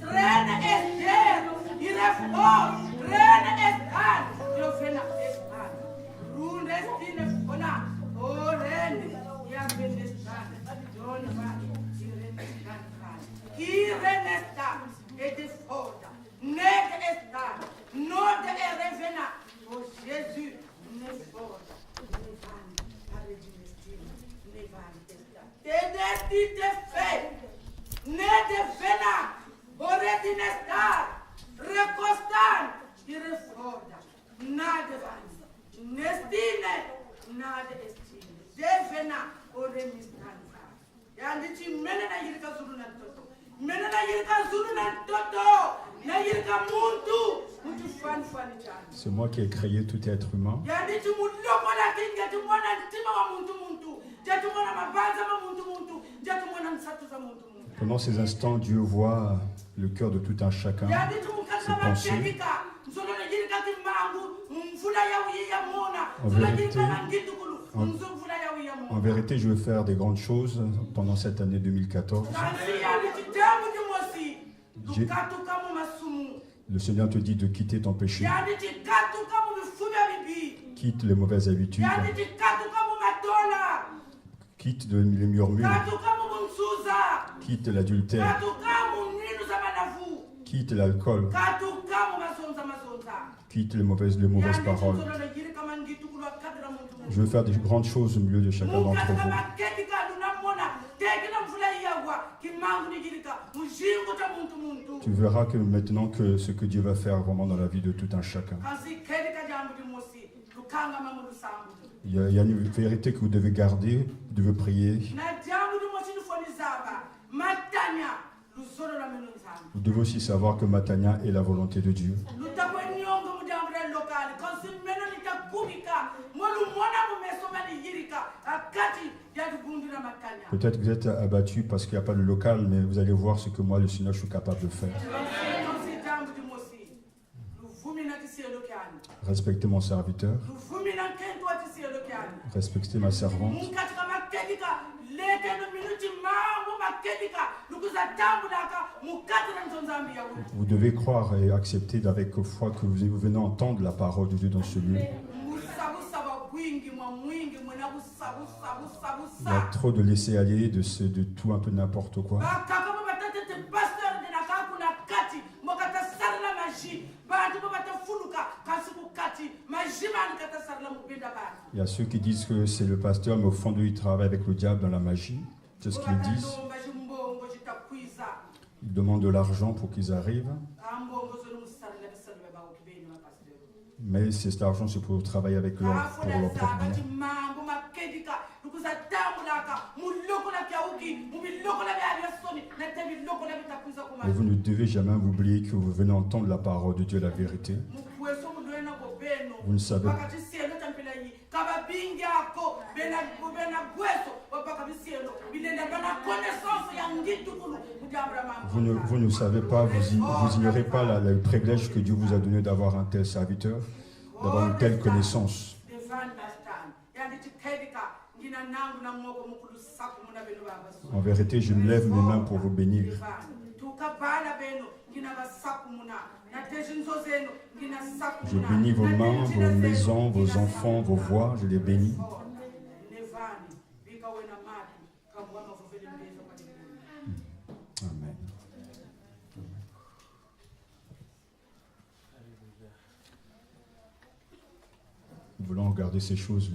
Trena Esther, Irefo, Trena Estan, Yovena Estan, Rundestine Fona, Orene, Yabenestan, Donvan, Irenestan, Kirenestan, Edifoda, Neg Estan, Nord Erevena, O Jésus, Nefoda, Nevan, Aredinestine, Nevan Estan, Tedesti de Fe, Ne de Vena. Oredinestar, recostar e reforda. Nada vai. Nestine, nada estine. Devena, oredistanza. Yanditi mene na yirika zulu na toto. Mene na yirika zulu na toto. Na yirika muntu. Muntu fani fani chani. C'est moi qui ai créé tout être humain. Yanditi muloko la kinga tumona ntima wa muntu muntu. Jatumona mabanza wa muntu muntu. Jatumona nsatu za muntu muntu. Pendant ces instants, Dieu voit le cœur de tout un chacun, ses pensées. En vérité, je veux faire des grandes choses pendant cette année 2014. Le Seigneur te dit de quitter ton péché, quitte les mauvaises habitudes, quitte les murmures, quitte l'adultère, quitte l'alcool, quitte les mauvaises paroles. Je veux faire des grandes choses au milieu de chacun d'entre vous. Tu verras que maintenant que ce que Dieu va faire vraiment dans la vie de tout un chacun. Il y a une vérité que vous devez garder, vous devez prier. Vous devez aussi savoir que Matania est la volonté de Dieu. Peut-être que vous êtes abattu parce qu'il n'y a pas de local, mais vous allez voir ce que moi, le Seigneur, je suis capable de faire. Respectez mon serviteur. Respectez ma servante. Vous devez croire et accepter avec foi que vous venez entendre la parole de Dieu dans ce lieu. Il y a trop de laisser aller, de tout un peu n'importe quoi. Il y a ceux qui disent que c'est le pasteur, mais au fond d'eux, ils travaillent avec le diable dans la magie. C'est ce qu'ils disent. Ils demandent de l'argent pour qu'ils arrivent. Mais cet argent, c'est pour travailler avec pour leur propre bien. Et vous ne devez jamais oublier que vous venez entendre la parole de Dieu, la vérité. Vous ne savez pas. Vous ne savez pas, vous ignorez pas le privilège que Dieu vous a donné d'avoir un tel serviteur, d'avoir une telle connaissance. En vérité, je me lève mes mains pour vous bénir. Je bénis vos mains, vos maisons, vos enfants, vos voix, je les bénis. Amen. Nous voulons regarder ces choses,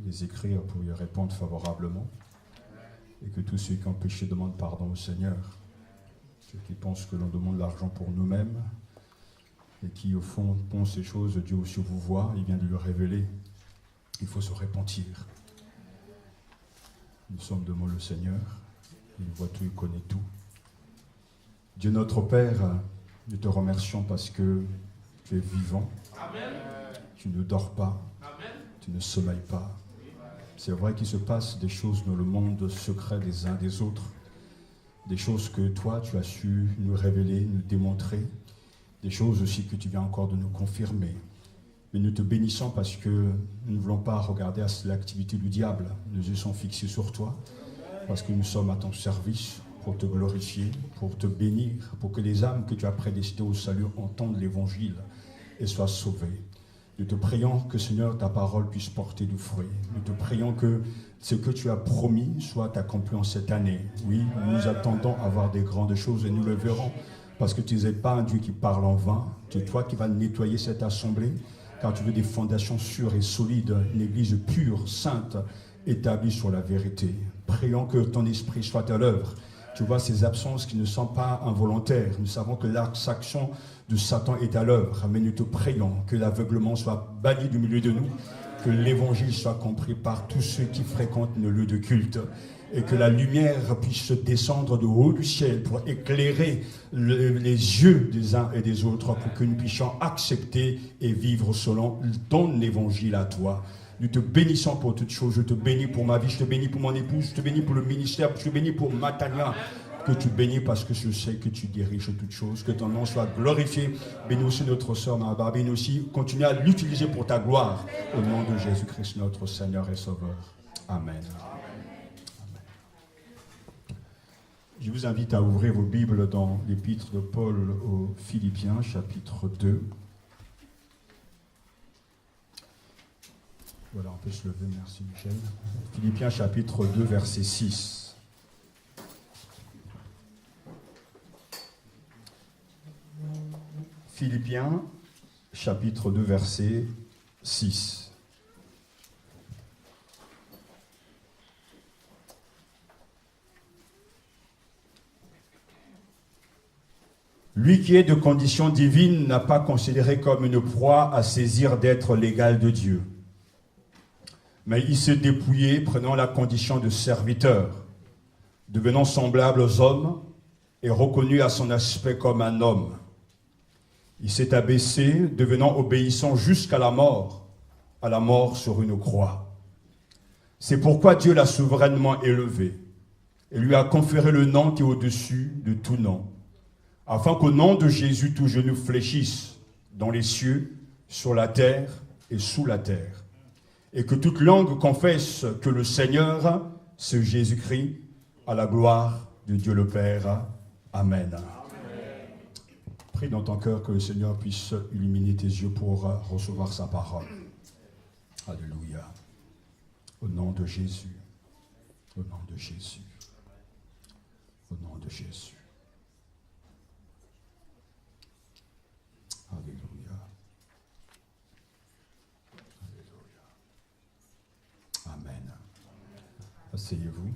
les écrire pour y répondre favorablement. Et que tous ceux qui ont péché demandent pardon au Seigneur. Ceux qui pensent que l'on demande l'argent pour nous-mêmes et qui au fond pensent ces choses, Dieu aussi vous voit, il vient de le révéler. Il faut se repentir. Nous sommes devant le Seigneur, il voit tout, il connaît tout. Dieu notre Père, nous te remercions parce que tu es vivant. Amen. Tu ne dors pas. Amen. Tu ne sommeilles pas. C'est vrai qu'il se passe des choses dans le monde secret des uns des autres. Des choses que toi, tu as su nous révéler, nous démontrer. Des choses aussi que tu viens encore de nous confirmer. Mais nous te bénissons parce que nous ne voulons pas regarder à l'activité du diable. Nos yeux sont fixés sur toi parce que nous sommes à ton service pour te glorifier, pour te bénir, pour que les âmes que tu as prédestinées au salut entendent l'évangile et soient sauvées. Nous te prions que, Seigneur, ta parole puisse porter du fruit. Nous te prions que ce que tu as promis soit accompli en cette année. Oui, nous attendons à voir des grandes choses et nous le verrons. Parce que tu n'es pas un Dieu qui parle en vain. C'est toi qui vas nettoyer cette assemblée. Car tu veux des fondations sûres et solides. Une église pure, sainte, établie sur la vérité. Prions que ton esprit soit à l'œuvre. Tu vois ces absences qui ne sont pas involontaires. Nous savons que l'action de Satan est à l'œuvre. Mais nous te prions que l'aveuglement soit banni du milieu de nous. Que l'évangile soit compris par tous ceux qui fréquentent nos lieux de culte. Et que la lumière puisse descendre de haut du ciel pour éclairer les yeux des uns et des autres pour que nous puissions accepter et vivre selon ton évangile à toi. Nous te bénissons pour toutes choses. Je te bénis pour ma vie, je te bénis pour mon épouse, je te bénis pour le ministère, je te bénis pour Matania. Que tu bénis parce que je sais que tu diriges toutes choses. Que ton nom soit glorifié. Bénis aussi notre sœur Mahabar. Bénis aussi, continue à l'utiliser pour ta gloire. Au nom de Jésus-Christ, notre Seigneur et Sauveur. Amen. Je vous invite à ouvrir vos Bibles dans l'épître de Paul aux Philippiens, chapitre 2. Voilà, on peut se lever, merci Michel. Philippiens, chapitre 2, verset 6. Philippiens, chapitre 2, verset 6. Lui qui est de condition divine n'a pas considéré comme une proie à saisir d'être l'égal de Dieu. Mais il s'est dépouillé, prenant la condition de serviteur, devenant semblable aux hommes et reconnu à son aspect comme un homme. Il s'est abaissé, devenant obéissant jusqu'à la mort sur une croix. C'est pourquoi Dieu l'a souverainement élevé et lui a conféré le nom qui est au-dessus de tout nom, afin qu'au nom de Jésus, tout genou fléchisse dans les cieux, sur la terre et sous la terre, et que toute langue confesse que le Seigneur, c'est Jésus-Christ, à la gloire de Dieu le Père. Amen. Prie dans ton cœur que le Seigneur puisse illuminer tes yeux pour recevoir sa parole. Alléluia. Au nom de Jésus. Au nom de Jésus. Au nom de Jésus. Alléluia. Alléluia. Amen. Asseyez-vous.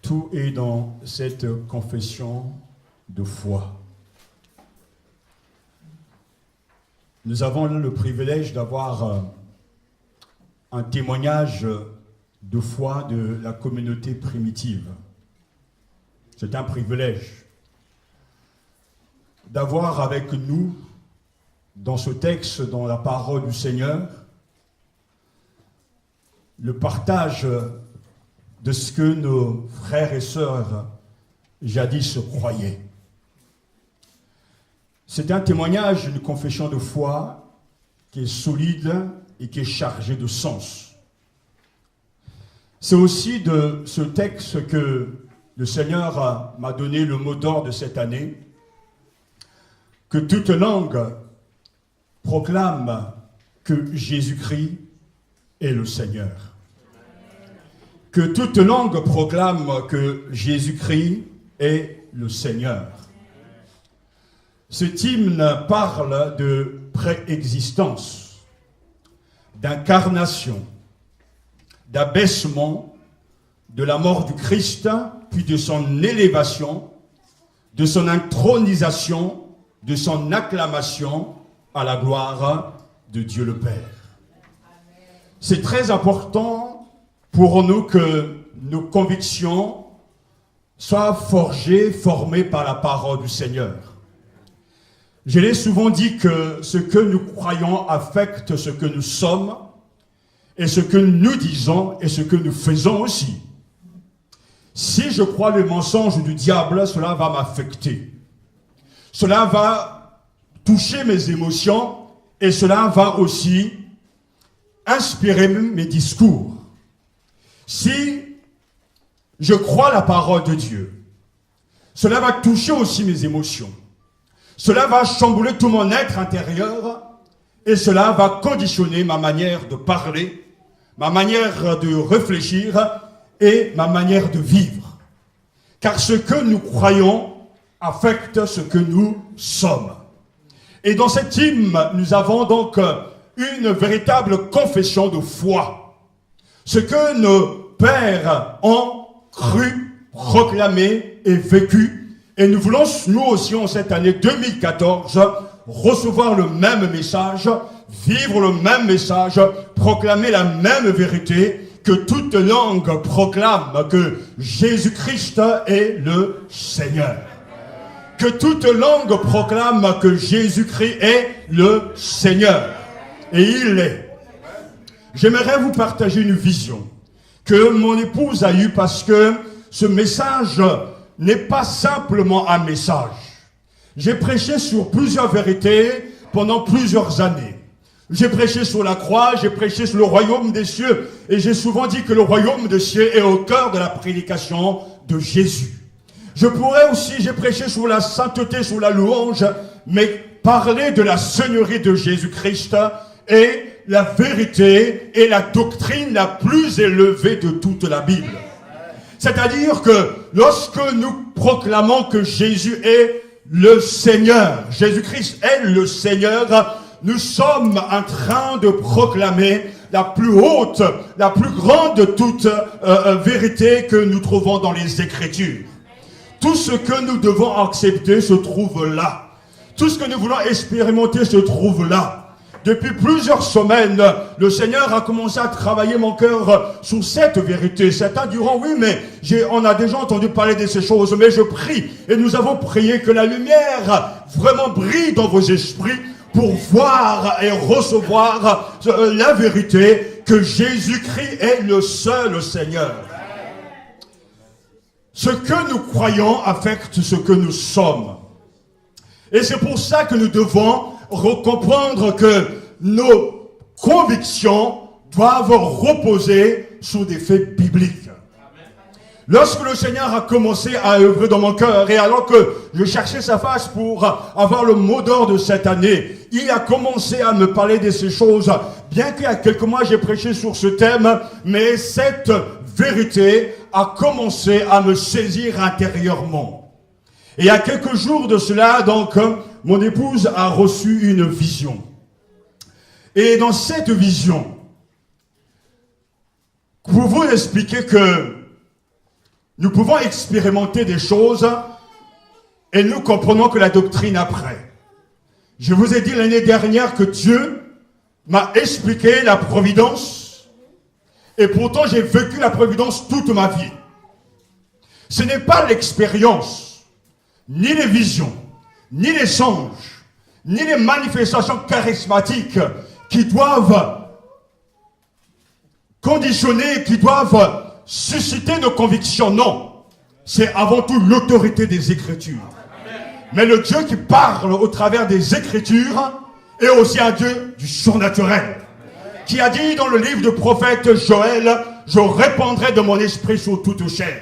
Tout est dans cette confession de foi. Nous avons le privilège d'avoir un témoignage de foi de la communauté primitive. C'est un privilège d'avoir avec nous, dans ce texte, dans la parole du Seigneur, le partage de ce que nos frères et sœurs jadis croyaient. C'est un témoignage, une confession de foi qui est solide et qui est chargée de sens. C'est aussi de ce texte que le Seigneur m'a donné le mot d'ordre de cette année, que toute langue proclame que Jésus-Christ est le Seigneur. Que toute langue proclame que Jésus-Christ est le Seigneur. Cet hymne parle de préexistence, d'incarnation, d'abaissement, de la mort du Christ, puis de son élévation, de son intronisation, de son acclamation à la gloire de Dieu le Père. C'est très important pour nous que nos convictions soient forgées, formées par la parole du Seigneur. Je l'ai souvent dit que ce que nous croyons affecte ce que nous sommes et ce que nous disons et ce que nous faisons aussi. Si je crois le mensonge du diable, cela va m'affecter. Cela va toucher mes émotions et cela va aussi inspirer mes discours, si je crois la parole de Dieu, cela va toucher aussi mes émotions. Cela va chambouler tout mon être intérieur et cela va conditionner ma manière de parler, ma manière de réfléchir et ma manière de vivre. Car ce que nous croyons affecte ce que nous sommes. Et dans cet hymne, nous avons donc une véritable confession de foi. Ce que nos pères ont cru, proclamé et vécu. Et nous voulons, nous aussi, en cette année 2014, recevoir le même message, vivre le même message, proclamer la même vérité, que toute langue proclame que Jésus-Christ est le Seigneur. Que toute langue proclame que Jésus-Christ est le Seigneur. Et il est. J'aimerais vous partager une vision que mon épouse a eue parce que ce message n'est pas simplement un message. J'ai prêché sur plusieurs vérités pendant plusieurs années. J'ai prêché sur la croix, j'ai prêché sur le royaume des cieux et j'ai souvent dit que le royaume des cieux est au cœur de la prédication de Jésus. Je pourrais aussi, j'ai prêché sur la sainteté, sur la louange, mais parler de la seigneurie de Jésus-Christ est la vérité et la doctrine la plus élevée de toute la Bible. C'est-à-dire que lorsque nous proclamons que Jésus est le Seigneur, Jésus-Christ est le Seigneur, nous sommes en train de proclamer la plus haute, la plus grande de toutes vérités que nous trouvons dans les Écritures. Tout ce que nous devons accepter se trouve là. Tout ce que nous voulons expérimenter se trouve là. Depuis plusieurs semaines, le Seigneur a commencé à travailler mon cœur sur cette vérité. Certains diront, oui, mais on a déjà entendu parler de ces choses, mais je prie, et nous avons prié que la lumière vraiment brille dans vos esprits pour voir et recevoir la vérité que Jésus-Christ est le seul Seigneur. Ce que nous croyons affecte ce que nous sommes. Et c'est pour ça que nous devons comprendre que nos convictions doivent reposer sur des faits bibliques. Lorsque le Seigneur a commencé à œuvrer dans mon cœur, et alors que je cherchais sa face pour avoir le mot d'ordre de cette année, il a commencé à me parler de ces choses. Bien qu'il y a quelques mois, j'ai prêché sur ce thème, mais cette vérité a commencé à me saisir intérieurement. Et il y a quelques jours de cela, donc, mon épouse a reçu une vision. Et dans cette vision, pour vous expliquer que nous pouvons expérimenter des choses et nous comprenons que la doctrine après. Je vous ai dit l'année dernière que Dieu m'a expliqué la providence et pourtant j'ai vécu la providence toute ma vie. Ce n'est pas l'expérience, ni les visions, ni les songes, ni les manifestations charismatiques qui doivent conditionner, qui doivent susciter nos convictions. Non, c'est avant tout l'autorité des Écritures. Mais le Dieu qui parle au travers des Écritures est aussi un Dieu du surnaturel, qui a dit dans le livre du prophète Joël, « Je répandrai de mon esprit sur toute chair.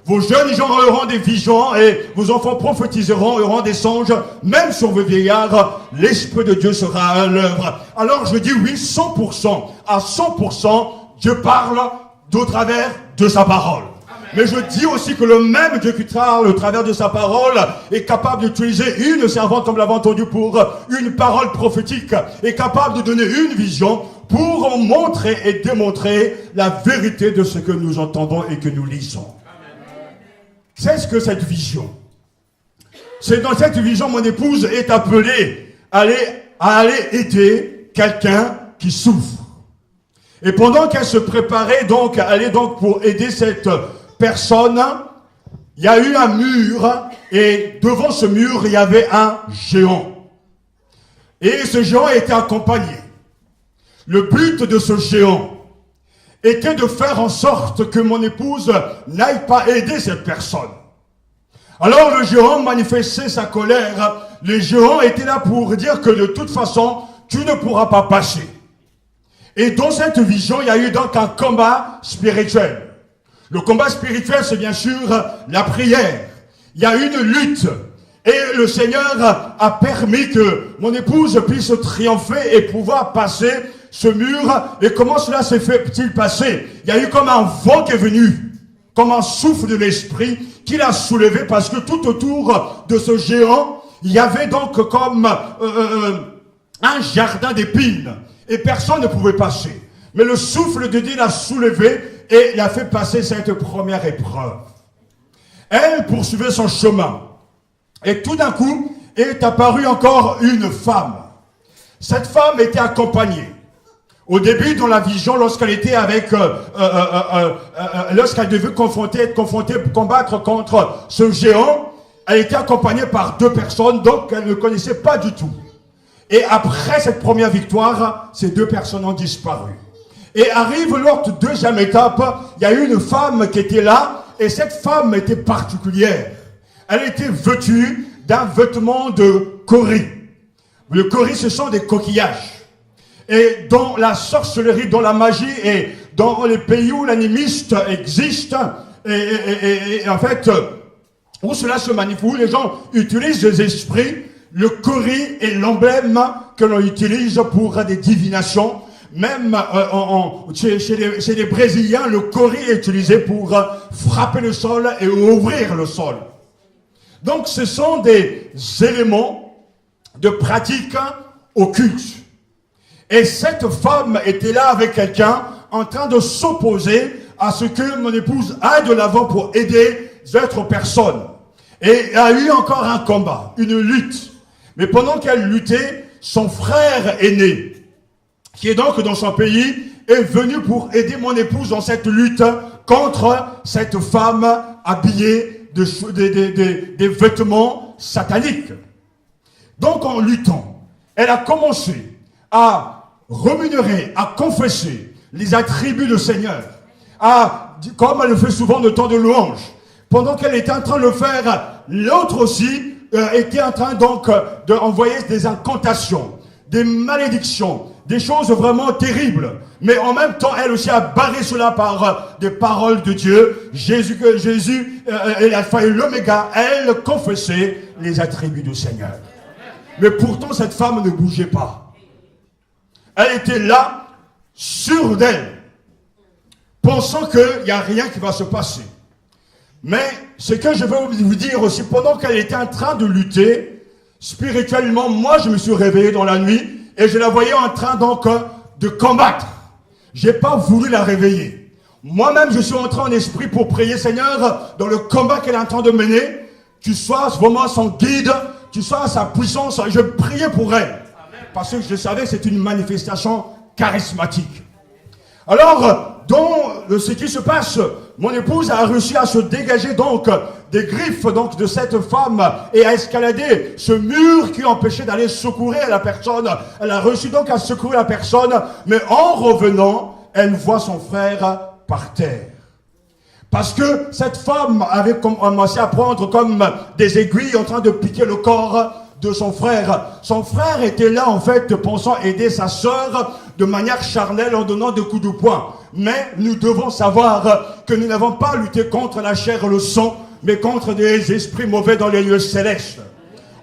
Vos jeunes gens auront des visions et vos enfants prophétiseront, auront des songes, même sur vos vieillards, l'Esprit de Dieu sera à l'œuvre. » Alors je dis oui, 100%, à 100%, Dieu parle au travers de sa parole. Mais je dis aussi que le même Dieu qui parle au travers de sa parole est capable d'utiliser une servante, comme l'avons entendu, pour une parole prophétique, est capable de donner une vision pour montrer et démontrer la vérité de ce que nous entendons et que nous lisons. C'est ce que cette vision. C'est dans cette vision, mon épouse est appelée à aller aider quelqu'un qui souffre. Et pendant qu'elle se préparait donc à aller donc pour aider cette personne, il y a eu un mur et devant ce mur, il y avait un géant. Et ce géant était accompagné. Le but de ce géant était de faire en sorte que mon épouse n'aille pas aider cette personne. Alors le géant manifestait sa colère. Le géant était là pour dire que de toute façon, tu ne pourras pas passer. Et dans cette vision, il y a eu donc un combat spirituel. Le combat spirituel, c'est bien sûr la prière. Il y a une lutte. Et le Seigneur a permis que mon épouse puisse triompher et pouvoir passer ce mur. Et comment cela s'est fait-il passer? Il y a eu comme un vent qui est venu, comme un souffle de l'esprit qui l'a soulevé, parce que tout autour de ce géant, il y avait donc comme un jardin d'épines. Et personne ne pouvait passer. Mais le souffle de Dieu l'a soulevé et l'a fait passer cette première épreuve. Elle poursuivait son chemin. Et tout d'un coup, est apparue encore une femme. Cette femme était accompagnée. Au début, dans la vision, lorsqu'elle était avec, lorsqu'elle devait combattre contre ce géant, elle était accompagnée par 2 personnes, donc elle ne connaissait pas du tout. Et après cette première victoire, ces 2 personnes ont disparu. Et arrive l'autre deuxième étape, il y a une femme qui était là, et cette femme était particulière. Elle était vêtue d'un vêtement de cori. Le cori, ce sont des coquillages. Et dans la sorcellerie, dans la magie et dans les pays où l'animiste existe, et en fait, où cela se manifeste, où les gens utilisent des esprits, le cori est l'emblème que l'on utilise pour des divinations. Même chez les Brésiliens, le cori est utilisé pour frapper le sol et ouvrir le sol. Donc ce sont des éléments de pratique occulte. Et cette femme était là avec quelqu'un en train de s'opposer à ce que mon épouse aille de l'avant pour aider d'autres personnes. Et il y a eu encore un combat, une lutte. Mais pendant qu'elle luttait, son frère aîné, qui est donc dans son pays, est venu pour aider mon épouse dans cette lutte contre cette femme habillée des vêtements sataniques. Donc en luttant, elle a commencé à remunérer, à confesser les attributs du Seigneur, comme elle le fait souvent de temps de louange. Pendant qu'elle était en train de le faire, l'autre aussi était en train donc d'envoyer des incantations, des malédictions, des choses vraiment terribles. Mais en même temps, elle aussi a barré cela par des paroles de Dieu. Jésus est l'alpha et l'oméga. Elle confessait les attributs du Seigneur. Mais pourtant, cette femme ne bougeait pas. Elle était là, sûre d'elle, pensant qu'il n'y a rien qui va se passer. Mais ce que je veux vous dire aussi, pendant qu'elle était en train de lutter, spirituellement, moi je me suis réveillé dans la nuit et je la voyais en train donc de combattre. J'ai pas voulu la réveiller. Moi-même, je suis entré en esprit pour prier, Seigneur, dans le combat qu'elle est en train de mener, tu sois vraiment son guide, tu sois sa puissance. Je priais pour elle. Parce que je savais que c'est une manifestation charismatique. Alors, dans ce qui se passe, mon épouse a réussi à se dégager donc des griffes donc de cette femme et à escalader ce mur qui empêchait d'aller secourir la personne. Elle a réussi donc à secourir la personne, mais en revenant, elle voit son frère par terre. Parce que cette femme avait commencé à prendre comme des aiguilles en train de piquer le corps de son frère. Son frère était là en fait pensant aider sa sœur de manière charnelle en donnant des coups de poing. Mais nous devons savoir que nous n'avons pas lutté contre la chair et le sang, mais contre des esprits mauvais dans les lieux célestes.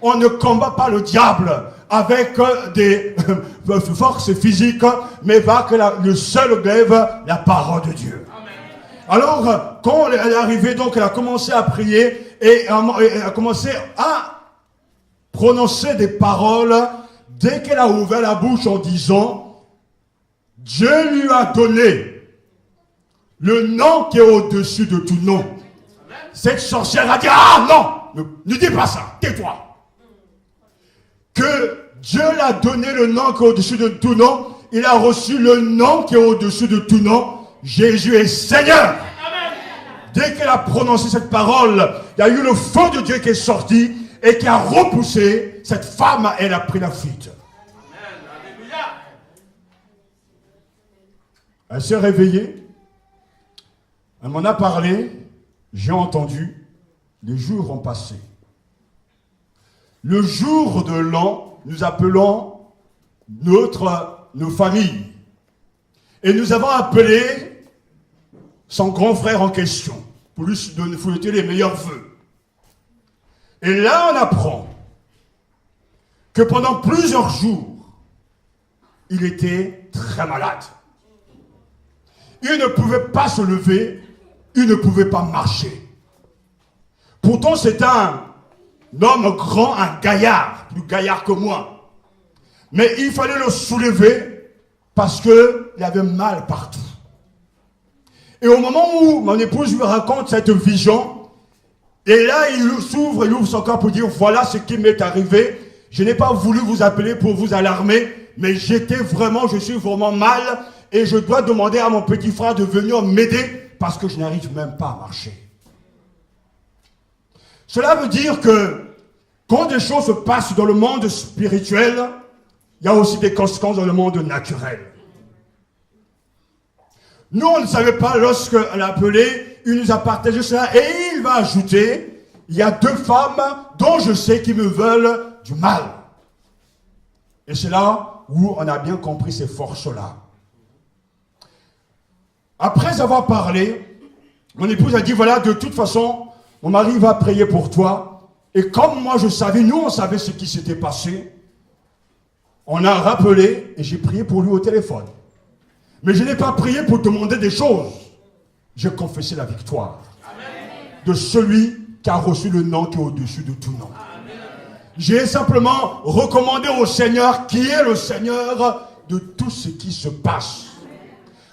On ne combat pas le diable avec des forces physiques, mais va que le seul glaive, la parole de Dieu. Alors, quand elle est arrivée, donc, elle a commencé à prier et elle a commencé à prononcer des paroles dès qu'elle a ouvert la bouche en disant « Dieu lui a donné le nom qui est au-dessus de tout nom. » Cette sorcière a dit « Ah non, ne dis pas ça, tais-toi. » Que Dieu l'a donné le nom qui est au-dessus de tout nom, il a reçu le nom qui est au-dessus de tout nom. Jésus est Seigneur. Dès qu'elle a prononcé cette parole, il y a eu le feu de Dieu qui est sorti et qui a repoussé cette femme. Elle a pris la fuite. Elle s'est réveillée. Elle m'en a parlé. J'ai entendu. Les jours ont passé. Le jour de l'an, nous appelons nos familles. Et nous avons appelé son grand frère en question pour lui souhaiter les meilleurs vœux. Et là, on apprend que pendant plusieurs jours, il était très malade. Il ne pouvait pas se lever, il ne pouvait pas marcher. Pourtant, c'est un homme grand, un gaillard, plus gaillard que moi. Mais il fallait le soulever parce qu'il avait mal partout. Et au moment où mon épouse lui raconte cette vision, et là il s'ouvre, il ouvre son corps pour dire voilà ce qui m'est arrivé. Je n'ai pas voulu vous appeler pour vous alarmer, mais je suis vraiment mal et je dois demander à mon petit frère de venir m'aider parce que je n'arrive même pas à marcher. Cela veut dire que quand des choses se passent dans le monde spirituel, il y a aussi des conséquences dans le monde naturel. Nous, on ne savait pas lorsqu'on a appelé, il nous a partagé cela et il va ajouter, il y a 2 femmes dont je sais qui me veulent du mal. Et c'est là où on a bien compris ces forces-là. Après avoir parlé, mon épouse a dit, voilà, de toute façon, mon mari va prier pour toi. Et comme moi je savais, nous on savait ce qui s'était passé, on a rappelé et j'ai prié pour lui au téléphone. Mais je n'ai pas prié pour demander des choses. J'ai confessé la victoire de celui qui a reçu le nom qui est au-dessus de tout nom. J'ai simplement recommandé au Seigneur qui est le Seigneur de tout ce qui se passe.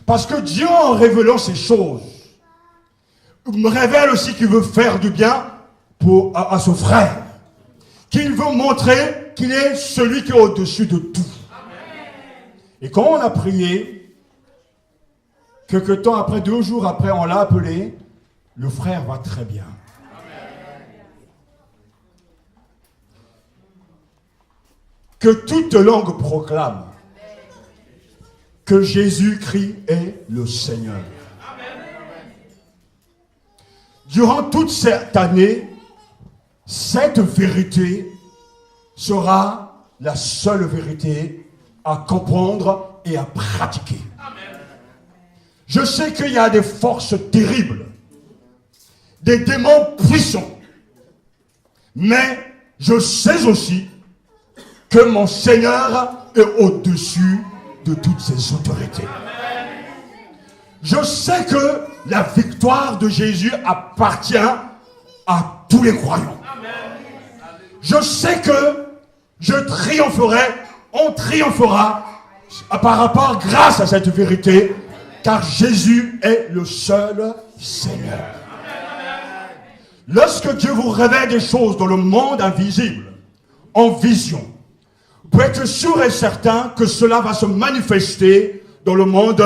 Parce que Dieu, en révélant ces choses, me révèle aussi qu'il veut faire du bien à son frère. Qu'il veut montrer qu'il est celui qui est au-dessus de tout. Et quand on a prié, quelque temps après, 2 jours après, on l'a appelé, le frère va très bien. Que toute langue proclame que Jésus-Christ est le Seigneur. Durant toute cette année, cette vérité sera la seule vérité à comprendre et à pratiquer. Je sais qu'il y a des forces terribles, des démons puissants, mais je sais aussi que mon Seigneur est au-dessus de toutes ces autorités. Je sais que la victoire de Jésus appartient à tous les croyants. Je sais que je triompherai, on triomphera par rapport grâce à cette vérité, car Jésus est le seul Seigneur. Lorsque Dieu vous révèle des choses dans le monde invisible, en vision, vous pouvez être sûr et certain que cela va se manifester dans le monde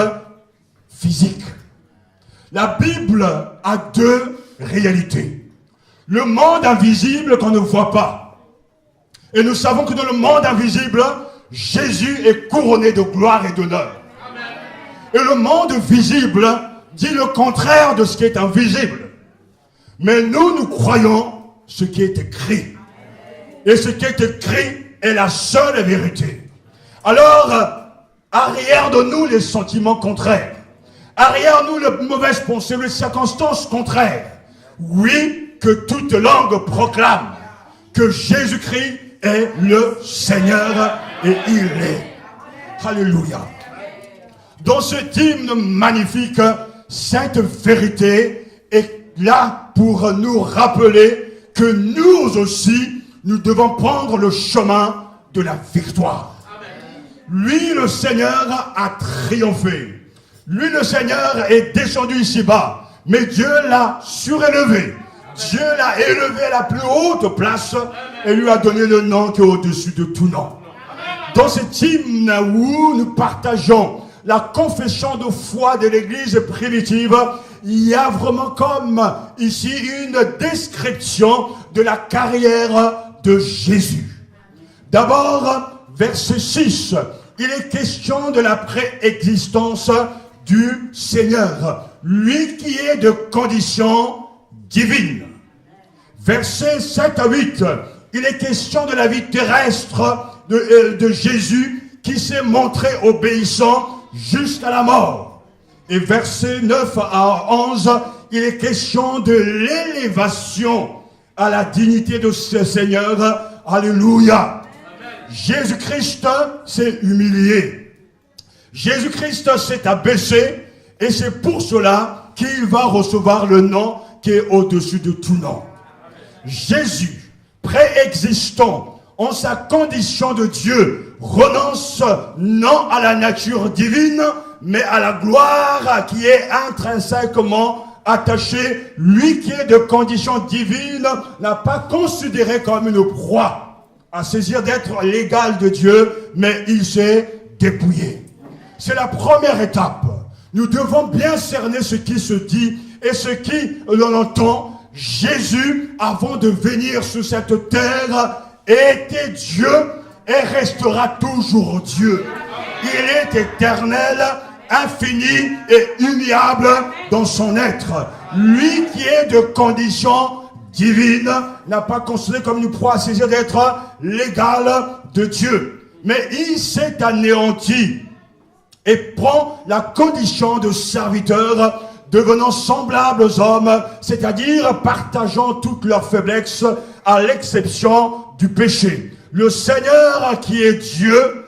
physique. La Bible a 2 réalités. Le monde invisible qu'on ne voit pas. Et nous savons que dans le monde invisible, Jésus est couronné de gloire et d'honneur. Et le monde visible dit le contraire de ce qui est invisible. Mais nous croyons ce qui est écrit. Et ce qui est écrit est la seule vérité. Alors, arrière de nous les sentiments contraires. Arrière nous les mauvaises pensées, les circonstances contraires. Oui, que toute langue proclame que Jésus-Christ est le Seigneur et il est. Alléluia. Dans cet hymne magnifique, cette vérité est là pour nous rappeler que nous aussi, nous devons prendre le chemin de la victoire. Lui, le Seigneur, a triomphé. Lui, le Seigneur, est descendu ici-bas. Mais Dieu l'a surélevé. Dieu l'a élevé à la plus haute place et lui a donné le nom qui est au-dessus de tout nom. Dans cet hymne où nous partageons la confession de foi de l'Église primitive, il y a vraiment comme ici une description de la carrière de Jésus. D'abord, verset 6, il est question de la préexistence du Seigneur, lui qui est de condition divine. Versets 7 à 8, il est question de la vie terrestre de Jésus qui s'est montré obéissant jusqu'à la mort. Et versets 9 à 11, il est question de l'élévation à la dignité de ce Seigneur. Alléluia. Jésus-Christ s'est humilié. Jésus-Christ s'est abaissé et c'est pour cela qu'il va recevoir le nom qui est au-dessus de tout nom. Jésus, préexistant en sa condition de Dieu, renonce non à la nature divine, mais à la gloire qui est intrinsèquement attachée. Lui qui est de condition divine n'a pas considéré comme une proie à saisir d'être l'égal de Dieu, mais il s'est dépouillé. C'est la première étape. Nous devons bien cerner ce qui se dit et ce qui l'on entend. Jésus, avant de venir sur cette terre, était Dieu et restera toujours Dieu. Il est éternel, infini et immuable dans son être. Lui qui est de condition divine n'a pas considéré comme une proie à saisir d'être l'égal de Dieu. Mais il s'est anéanti et prend la condition de serviteur, devenant semblable aux hommes, c'est-à-dire partageant toutes leurs faiblesses à l'exception du péché. Le Seigneur qui est Dieu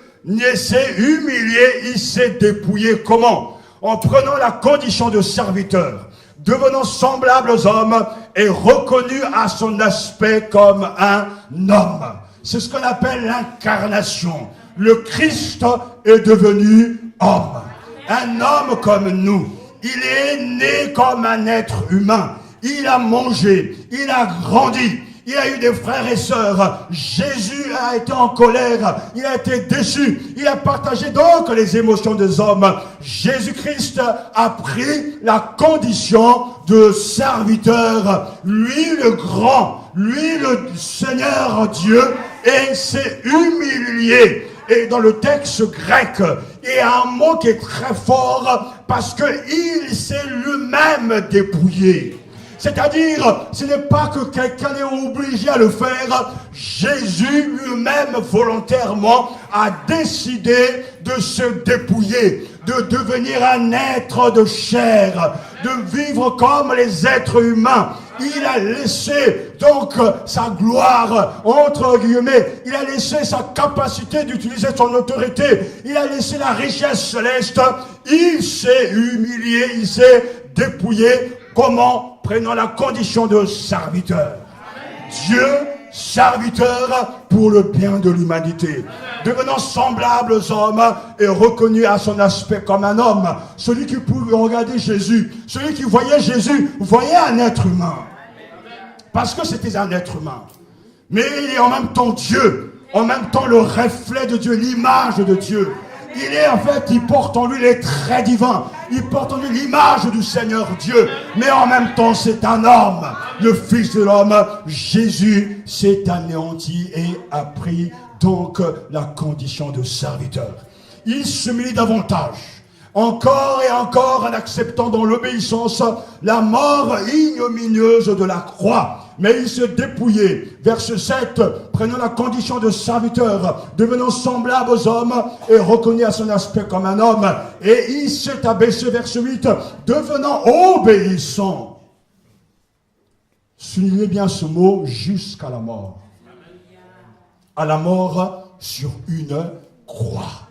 s'est humilié, il s'est dépouillé. Comment? En prenant la condition de serviteur, devenant semblable aux hommes et reconnu à son aspect comme un homme. C'est ce qu'on appelle l'incarnation. Le Christ est devenu homme. Un homme comme nous. Il est né comme un être humain. Il a mangé, il a grandi, il a eu des frères et sœurs. Jésus a été en colère, il a été déçu. Il a partagé donc les émotions des hommes. Jésus-Christ a pris la condition de serviteur. Lui le grand, lui le Seigneur Dieu, et s'est humilié. Et dans le texte grec, il y a un mot qui est très fort parce qu'il s'est lui-même dépouillé. C'est-à-dire, ce n'est pas que quelqu'un est obligé à le faire. Jésus lui-même volontairement a décidé de se dépouiller, de devenir un être de chair, de vivre comme les êtres humains. Il a laissé donc sa gloire, entre guillemets, il a laissé sa capacité d'utiliser son autorité, il a laissé la richesse céleste, il s'est humilié, il s'est dépouillé. Comment? Prenant la condition de serviteur. Dieu, serviteur pour le bien de l'humanité. Devenant semblable aux hommes et reconnu à son aspect comme un homme. Celui qui pouvait regarder Jésus, celui qui voyait Jésus, voyait un être humain. Parce que c'était un être humain. Mais il est en même temps Dieu, en même temps le reflet de Dieu, l'image de Dieu. Il est en fait, il porte en lui les traits divins. Il porte en lui l'image du Seigneur Dieu. Mais en même temps, c'est un homme. Le Fils de l'homme, Jésus, s'est anéanti et a pris donc la condition de serviteur. Il s'humilie davantage. Encore et encore en acceptant dans l'obéissance la mort ignominieuse de la croix. Mais il s'est dépouillé. Verset 7, prenant la condition de serviteur, devenant semblable aux hommes et reconnu à son aspect comme un homme. Et il s'est abaissé, verset 8, devenant obéissant. Soulignez bien ce mot, jusqu'à la mort. À la mort sur une croix.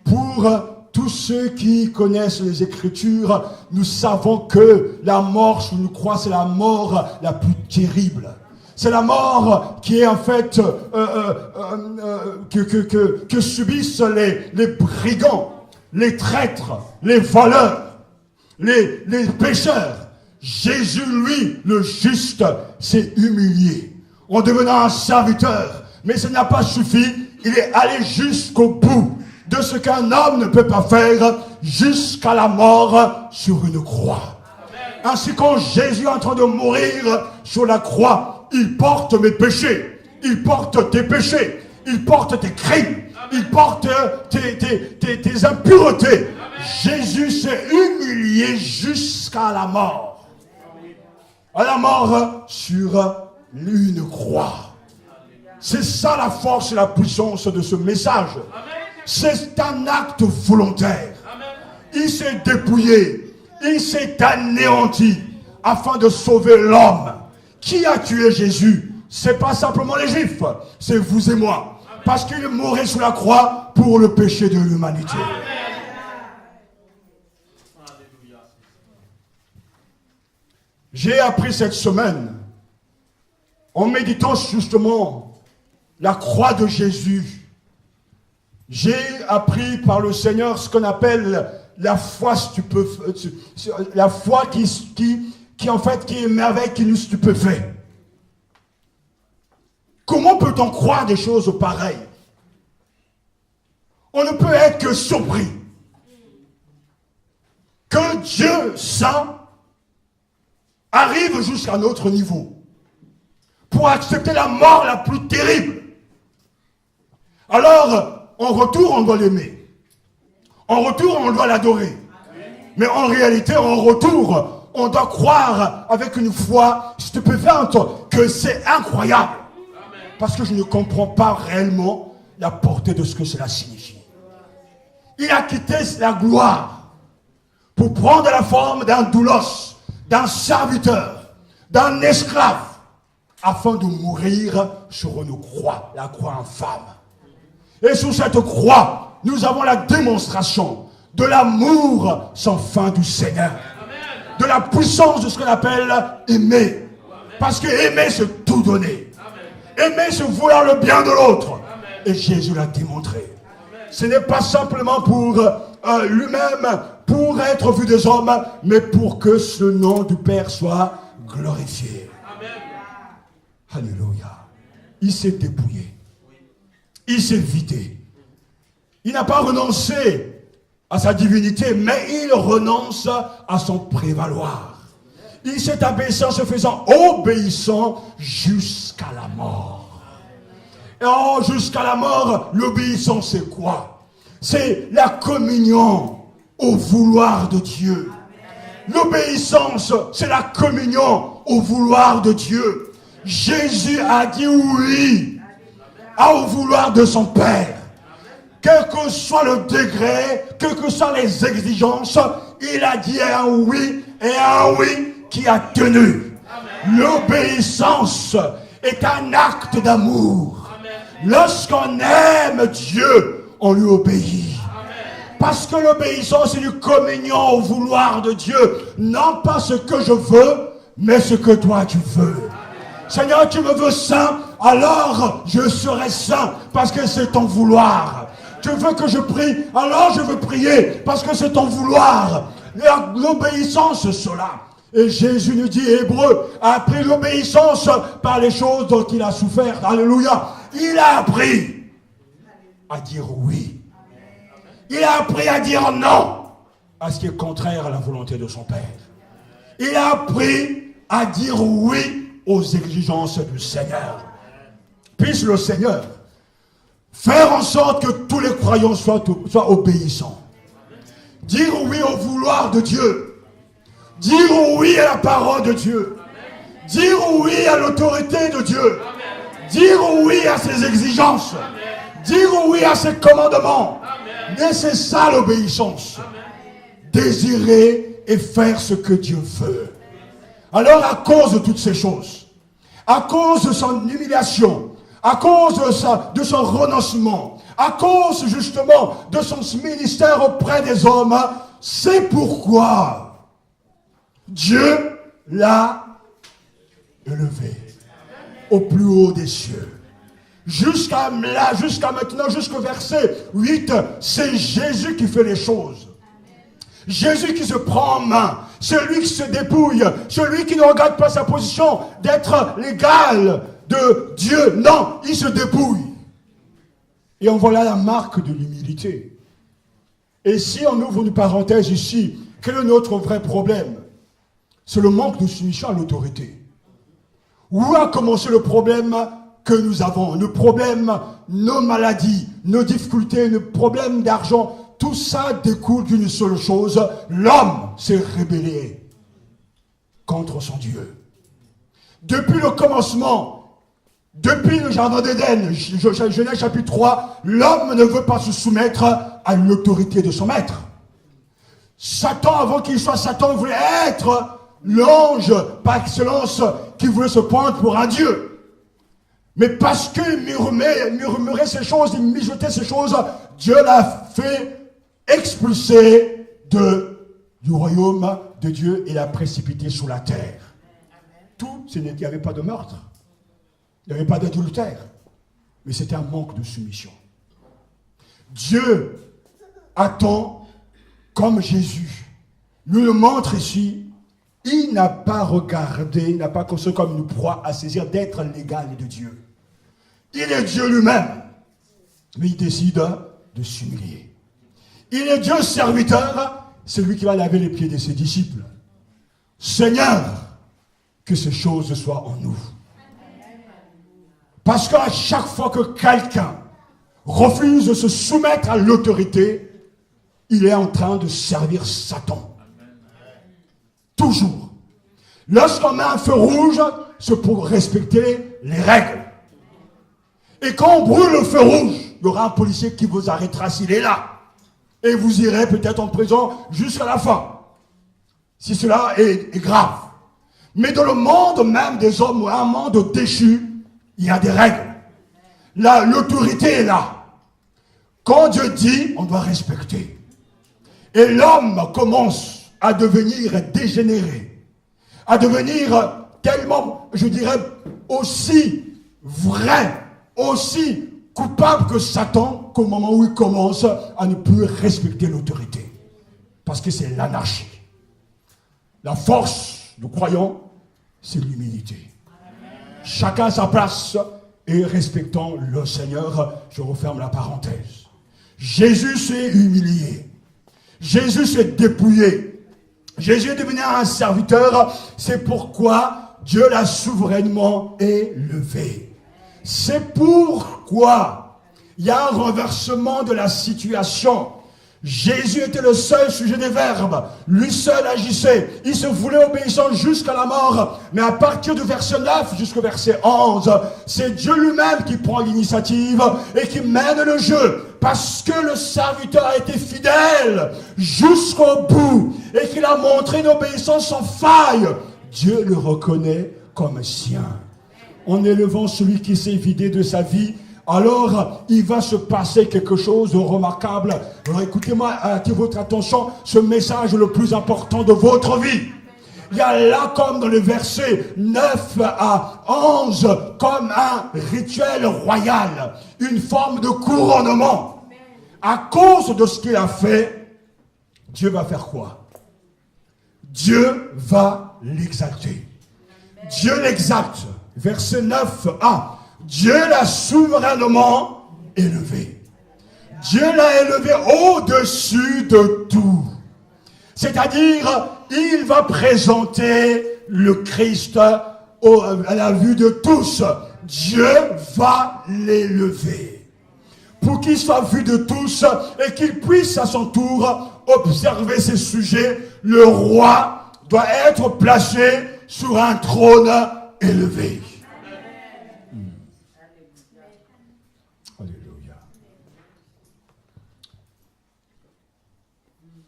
Pour tous ceux qui connaissent les Écritures, nous savons que la mort sur une croix, c'est la mort la plus terrible. C'est la mort qui est en fait que subissent les brigands, les traîtres, les voleurs, les pécheurs. Jésus, lui, le juste, s'est humilié en devenant un serviteur. Mais ça n'a pas suffi, il est allé jusqu'au bout de ce qu'un homme ne peut pas faire, jusqu'à la mort sur une croix. Ainsi, quand Jésus est en train de mourir sur la croix, il porte mes péchés, il porte tes péchés, il porte tes crimes, il porte tes impuretés. Jésus s'est humilié jusqu'à la mort. À la mort sur une croix. C'est ça la force et la puissance de ce message. C'est un acte volontaire. Il s'est dépouillé. Il s'est anéanti afin de sauver l'homme. Qui a tué Jésus? C'est pas simplement les Juifs, c'est vous et moi. Parce qu'il mourait sous la croix pour le péché de l'humanité. J'ai appris cette semaine, en méditant justement la croix de Jésus, j'ai appris par le Seigneur ce qu'on appelle la foi la foi qui en fait qui est merveille, qui nous stupéfait. Comment peut-on croire des choses pareilles? On ne peut être que surpris que Dieu saint arrive jusqu'à notre niveau pour accepter la mort la plus terrible. Alors, en retour, on doit l'aimer. En retour, on doit l'adorer. Mais en réalité, en retour, on doit croire avec une foi stupéfiante que c'est incroyable. Parce que je ne comprends pas réellement la portée de ce que cela signifie. Il a quitté la gloire pour prendre la forme d'un doulos, d'un serviteur, d'un esclave, afin de mourir sur une croix, la croix infâme. Et sur cette croix, nous avons la démonstration de l'amour sans fin du Seigneur, de la puissance de ce qu'on appelle aimer. Parce que aimer, c'est tout donner. Aimer, c'est vouloir le bien de l'autre. Et Jésus l'a démontré. Ce n'est pas simplement pour lui-même, pour être vu des hommes, mais pour que ce nom du Père soit glorifié. Alléluia. Il s'est dépouillé. Il s'est vidé. Il n'a pas renoncé à sa divinité, mais il renonce à son prévaloir. Il s'est abaissé en se faisant obéissant jusqu'à la mort. Et oh, jusqu'à la mort, l'obéissance c'est quoi? C'est la communion au vouloir de Dieu. L'obéissance, c'est la communion au vouloir de Dieu. Jésus a dit oui au vouloir de son Père. Quel que soit le degré, quelles que soient les exigences, il a dit un oui et un oui qui a tenu. L'obéissance est un acte d'amour. Lorsqu'on aime Dieu, on lui obéit. Parce que l'obéissance est une communion au vouloir de Dieu. Non pas ce que je veux, mais ce que toi tu veux. Seigneur, tu me veux saint, alors je serai saint parce que c'est ton vouloir. Tu veux que je prie, alors je veux prier parce que c'est ton vouloir. L'obéissance, c'est cela. Et Jésus nous dit, Hébreu a appris l'obéissance par les choses dont il a souffert. Alléluia. Il a appris à dire oui. Il a appris à dire non à ce qui est contraire à la volonté de son Père. Il a appris à dire oui aux exigences du Seigneur. Puisse le Seigneur faire en sorte que tous les croyants soient obéissants. Dire oui au vouloir de Dieu. Dire oui à la parole de Dieu. Dire oui à l'autorité de Dieu. Dire oui à ses exigences. Dire oui à ses commandements. Mais c'est ça l'obéissance. Désirer et faire ce que Dieu veut. Alors à cause de toutes ces choses, à cause de son humiliation, à cause de son renoncement, à cause justement de son ministère auprès des hommes, c'est pourquoi Dieu l'a élevé au plus haut des cieux. Jusqu'à maintenant, jusqu'au verset 8, c'est Jésus qui fait les choses. Jésus qui se prend en main, celui qui se dépouille, celui qui ne regarde pas sa position d'être l'égal de Dieu. Non, il se dépouille. Et on voit là la marque de l'humilité. Et si on ouvre une parenthèse ici, quel est notre vrai problème? C'est le manque de soumission à l'autorité. Où a commencé le problème que nous avons? Nos problèmes, nos maladies, nos difficultés, nos problèmes d'argent, tout ça découle d'une seule chose. L'homme s'est rébellé contre son Dieu. Depuis le commencement, depuis le jardin d'Éden, Genèse chapitre 3, l'homme ne veut pas se soumettre à l'autorité de son maître. Satan, avant qu'il soit Satan, voulait être l'ange par excellence qui voulait se prendre pour un Dieu. Mais parce qu'il murmurait ces choses, il mijotait ces choses, Dieu l'a fait expulser du royaume de Dieu et l'a précipité sur la terre. Tout, il n'y avait pas de meurtre, il n'y avait pas d'adultère, mais c'était un manque de soumission. Dieu attend, comme Jésus nous le montre ici, il n'a pas regardé, il n'a pas considéré comme une proie à saisir d'être l'égal de Dieu. Il est Dieu lui-même, mais il décide de s'humilier. Il est Dieu serviteur, c'est lui qui va laver les pieds de ses disciples. Seigneur, que ces choses soient en nous. Parce qu'à chaque fois que quelqu'un refuse de se soumettre à l'autorité, il est en train de servir Satan. Toujours. Lorsqu'on met un feu rouge, c'est pour respecter les règles. Et quand on brûle le feu rouge, il y aura un policier qui vous arrêtera s'il est là. Et vous irez peut-être en prison jusqu'à la fin. Si cela est grave. Mais dans le monde même des hommes, un monde déchu, il y a des règles. Là, l'autorité est là. Quand Dieu dit, on doit respecter. Et l'homme commence à devenir dégénéré, à devenir tellement, je dirais, aussi vrai, aussi coupable que Satan, qu'au moment où il commence à ne plus respecter l'autorité. Parce que c'est l'anarchie. La force du croyant, c'est l'humilité. Chacun à sa place et respectant le Seigneur. Je referme la parenthèse. Jésus s'est humilié. Jésus s'est dépouillé. Jésus est devenu un serviteur. C'est pourquoi Dieu l'a souverainement élevé. C'est pourquoi il y a un renversement de la situation. Jésus était le seul sujet des verbes. Lui seul agissait. Il se voulait obéissant jusqu'à la mort. Mais à partir du verset 9 jusqu'au verset 11, c'est Dieu lui-même qui prend l'initiative et qui mène le jeu. Parce que le serviteur a été fidèle jusqu'au bout et qu'il a montré une obéissance sans faille, Dieu le reconnaît comme sien. En élevant celui qui s'est vidé de sa vie, alors il va se passer quelque chose de remarquable. Alors écoutez-moi, attirez votre attention, ce message le plus important de votre vie. Il y a là, comme dans les versets 9 à 11, comme un rituel royal, une forme de couronnement. À cause de ce qu'il a fait, Dieu va faire quoi? Dieu va l'exalter. Dieu l'exalte. Verset 9a. Dieu l'a souverainement élevé. Dieu l'a élevé au-dessus de tout. C'est-à-dire, il va présenter le Christ à la vue de tous. Dieu va l'élever. Pour qu'il soit vu de tous et qu'il puisse à son tour observer ses sujets, le roi doit être placé sur un trône élevé. Alléluia.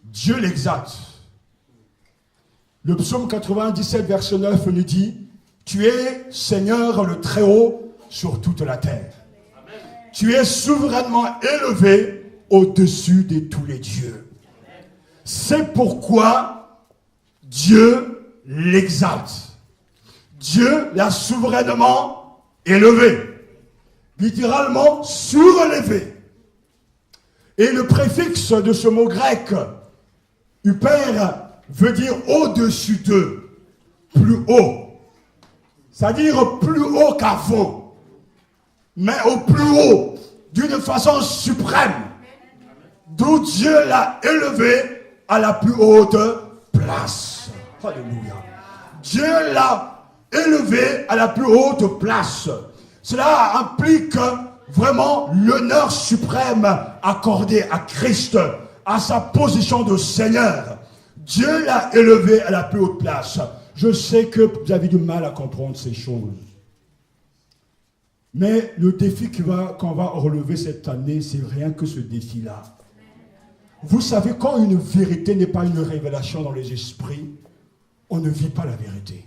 Dieu l'exalte. Le psaume 97, verset 9 nous dit: Tu es Seigneur le Très-Haut sur toute la terre. Amen. Tu es souverainement élevé au-dessus de tous les dieux. C'est pourquoi Dieu l'exalte. Dieu l'a souverainement élevé. Littéralement surélevé. Et le préfixe de ce mot grec, hyper, veut dire au-dessus d'eux, plus haut. C'est-à-dire plus haut qu'avant, mais au plus haut, d'une façon suprême. D'où Dieu l'a élevé à la plus haute place. Alléluia. Dieu l'a élevé à la plus haute place. Cela implique vraiment l'honneur suprême accordé à Christ, à sa position de Seigneur. Dieu l'a élevé à la plus haute place. Je sais que vous avez du mal à comprendre ces choses. Mais le défi qu'on va relever cette année, c'est rien que ce défi-là. Vous savez, quand une vérité n'est pas une révélation dans les esprits, on ne vit pas la vérité.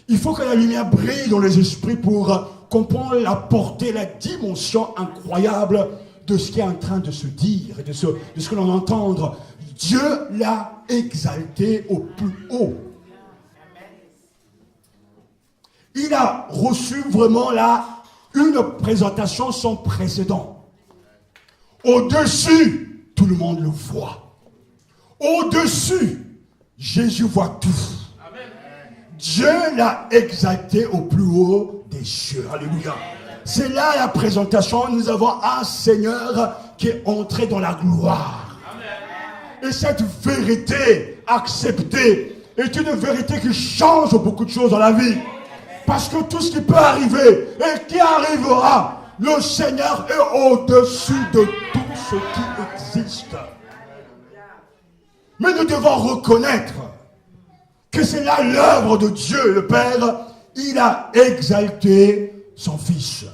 Il faut que la lumière brille dans les esprits pour comprendre la portée, la dimension incroyable de ce qui est en train de se dire et de ce que l'on entend. Dieu l'a exalté au plus haut. Il a reçu vraiment là une présentation sans précédent. Au-dessus, tout le monde le voit. Au-dessus, Jésus voit tout. Dieu l'a exalté au plus haut des cieux. Alléluia. C'est là la présentation. Nous avons un Seigneur qui est entré dans la gloire. Et cette vérité acceptée est une vérité qui change beaucoup de choses dans la vie. Parce que tout ce qui peut arriver et qui arrivera, le Seigneur est au-dessus de tout ce qui existe. Mais nous devons reconnaître que c'est là l'œuvre de Dieu, le Père. Il a exalté son Fils.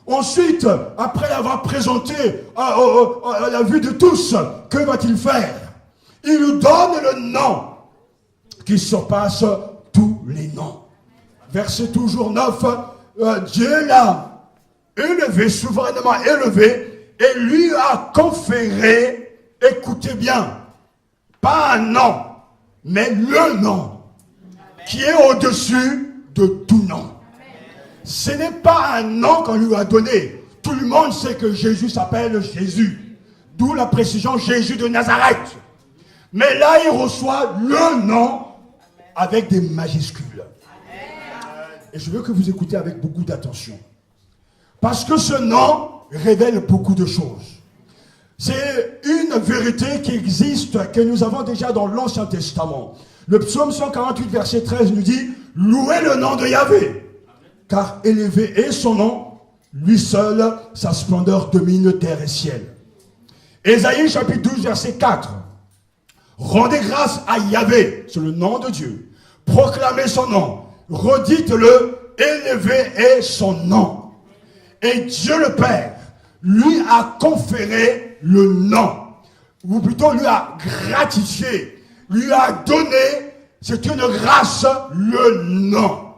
Ensuite, après l'avoir présenté à la vue de tous, que va-t-il faire? Il nous donne le nom qui surpasse tous les noms. Verset toujours 9, Dieu l'a élevé, souverainement élevé, et lui a conféré, écoutez bien, pas un nom, mais le nom, qui est au-dessus de tout nom. Ce n'est pas un nom qu'on lui a donné. Tout le monde sait que Jésus s'appelle Jésus. D'où la précision Jésus de Nazareth. Mais là, il reçoit le nom avec des majuscules. Et je veux que vous écoutez avec beaucoup d'attention. Parce que ce nom révèle beaucoup de choses. C'est une vérité qui existe, que nous avons déjà dans l'Ancien Testament. Le psaume 148, verset 13 nous dit « Louez le nom de Yahvé, car élevé est son nom, lui seul, sa splendeur domine terre et ciel. » Ésaïe chapitre 12, verset 4. « Rendez grâce à Yahvé, c'est le nom de Dieu. Proclamez son nom. Redites-le, élevé est son nom. » Et Dieu le Père lui a conféré le nom. Ou plutôt lui a gratifié, lui a donné, c'est une grâce, le nom.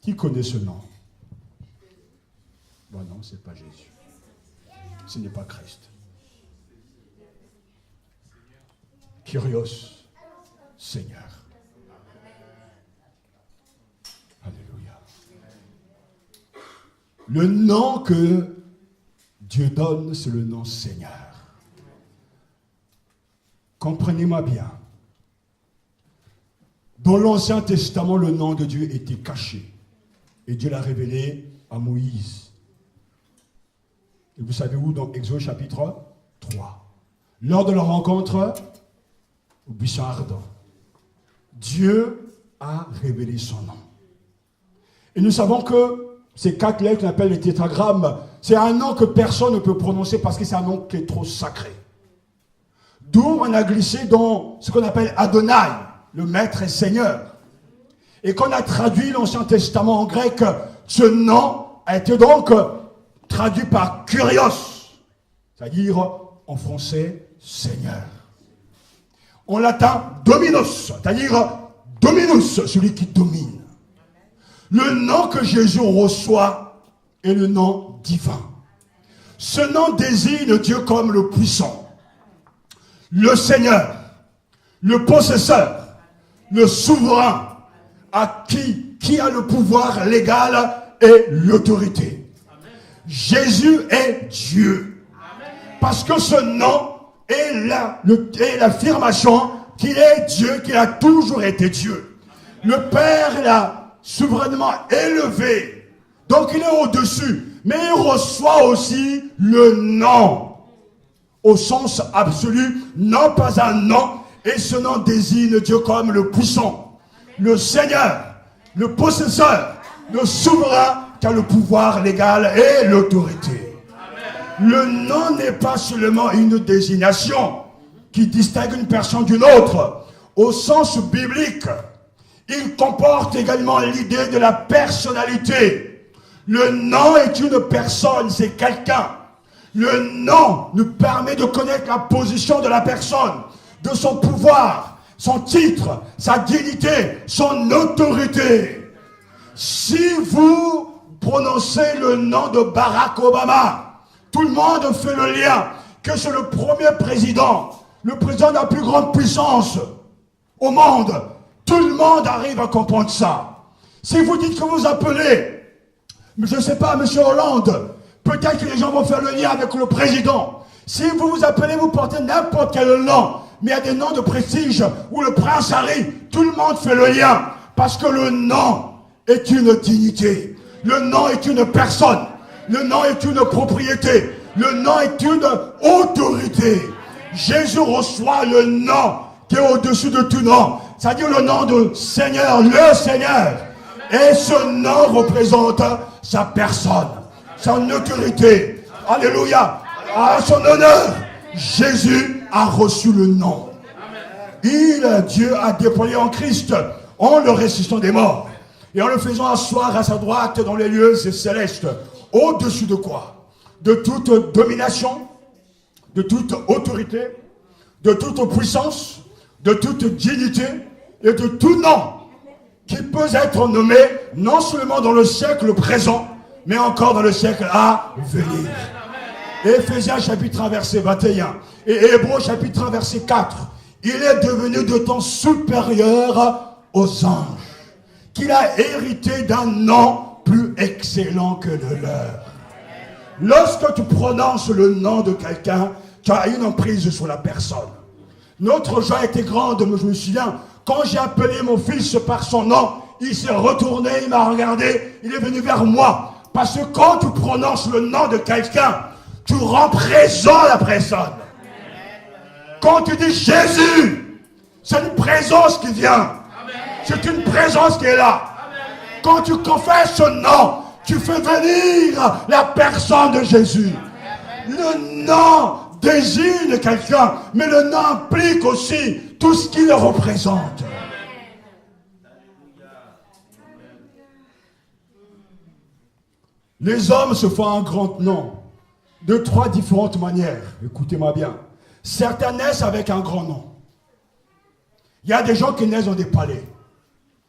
Qui connaît ce nom? Bon non, ce n'est pas Jésus. Ce n'est pas Christ. Kyrios, Seigneur. Alléluia. Le nom que Dieu donne, c'est le nom Seigneur. Comprenez-moi bien. Dans l'Ancien Testament, le nom de Dieu était caché. Et Dieu l'a révélé à Moïse. Et vous savez où? Dans Exode chapitre 3. Lors de leur rencontre au buisson ardent, Dieu a révélé son nom. Et nous savons que ces 4 lettres qu'on appelle les tétragrammes, c'est un nom que personne ne peut prononcer parce que c'est un nom qui est trop sacré. D'où on a glissé dans ce qu'on appelle Adonai, le maître et seigneur. Et qu'on a traduit l'Ancien Testament en grec, ce nom a été donc traduit par Kyrios, c'est-à-dire en français, Seigneur. En latin, Dominus, c'est-à-dire Dominus, celui qui domine. Le nom que Jésus reçoit est le nom divin. Ce nom désigne Dieu comme le puissant, le Seigneur, le possesseur, le souverain, à qui a le pouvoir légal et l'autorité. Jésus est Dieu. Parce que ce nom est l'affirmation qu'il est Dieu, qu'il a toujours été Dieu. Le Père l'a souverainement élevé. Donc il est au-dessus. Mais il reçoit aussi le nom. Au sens absolu, non pas un nom. Et ce nom désigne Dieu comme le puissant, le Seigneur, le possesseur, le souverain qui a le pouvoir légal et l'autorité. Le nom n'est pas seulement une désignation qui distingue une personne d'une autre. Au sens biblique, il comporte également l'idée de la personnalité. Le nom est une personne, c'est quelqu'un. Le nom nous permet de connaître la position de la personne, de son pouvoir, son titre, sa dignité, son autorité. Si vous prononcez le nom de Barack Obama, tout le monde fait le lien que c'est le premier président, le président de la plus grande puissance au monde. Tout le monde arrive à comprendre ça. Si vous dites que vous appelez, je ne sais pas, M. Hollande, peut-être que les gens vont faire le lien avec le président. Si vous vous appelez, vous portez n'importe quel nom, mais il y a des noms de prestige où le prince arrive, tout le monde fait le lien. Parce que le nom est une dignité. Le nom est une personne. Le nom est une propriété. Le nom est une autorité. Jésus reçoit le nom qui est au-dessus de tout nom. C'est-à-dire le nom de Seigneur, le Seigneur. Et ce nom représente sa personne, son autorité. Alléluia. À son honneur, Jésus a reçu le nom. Dieu a déployé en Christ, en le ressuscitant des morts, et en le faisant asseoir à sa droite dans les lieux célestes. Au-dessus de quoi? De toute domination, de toute autorité, de toute puissance, de toute dignité et de tout nom qui peut être nommé non seulement dans le siècle présent, mais encore dans le siècle à venir. Éphésiens chapitre 1 verset 21 et Hébreux chapitre 1 verset 4. Il est devenu de temps supérieur aux anges, qu'il a hérité d'un nom plus excellent que le leur. Lorsque tu prononces le nom de quelqu'un, tu as une emprise sur la personne. Notre joie était grande, je me souviens, quand j'ai appelé mon fils par son nom, il s'est retourné, il m'a regardé, il est venu vers moi. Parce que quand tu prononces le nom de quelqu'un, tu rends présent à la personne. Quand tu dis Jésus, c'est une présence qui vient. C'est une présence qui est là. Quand tu confesses ce nom, tu fais venir la personne de Jésus. Le nom désigne quelqu'un, mais le nom implique aussi tout ce qu'il représente. Les hommes se font un grand nom de 3 différentes manières. Écoutez-moi bien. Certains naissent avec un grand nom. Il y a des gens qui naissent dans des palais.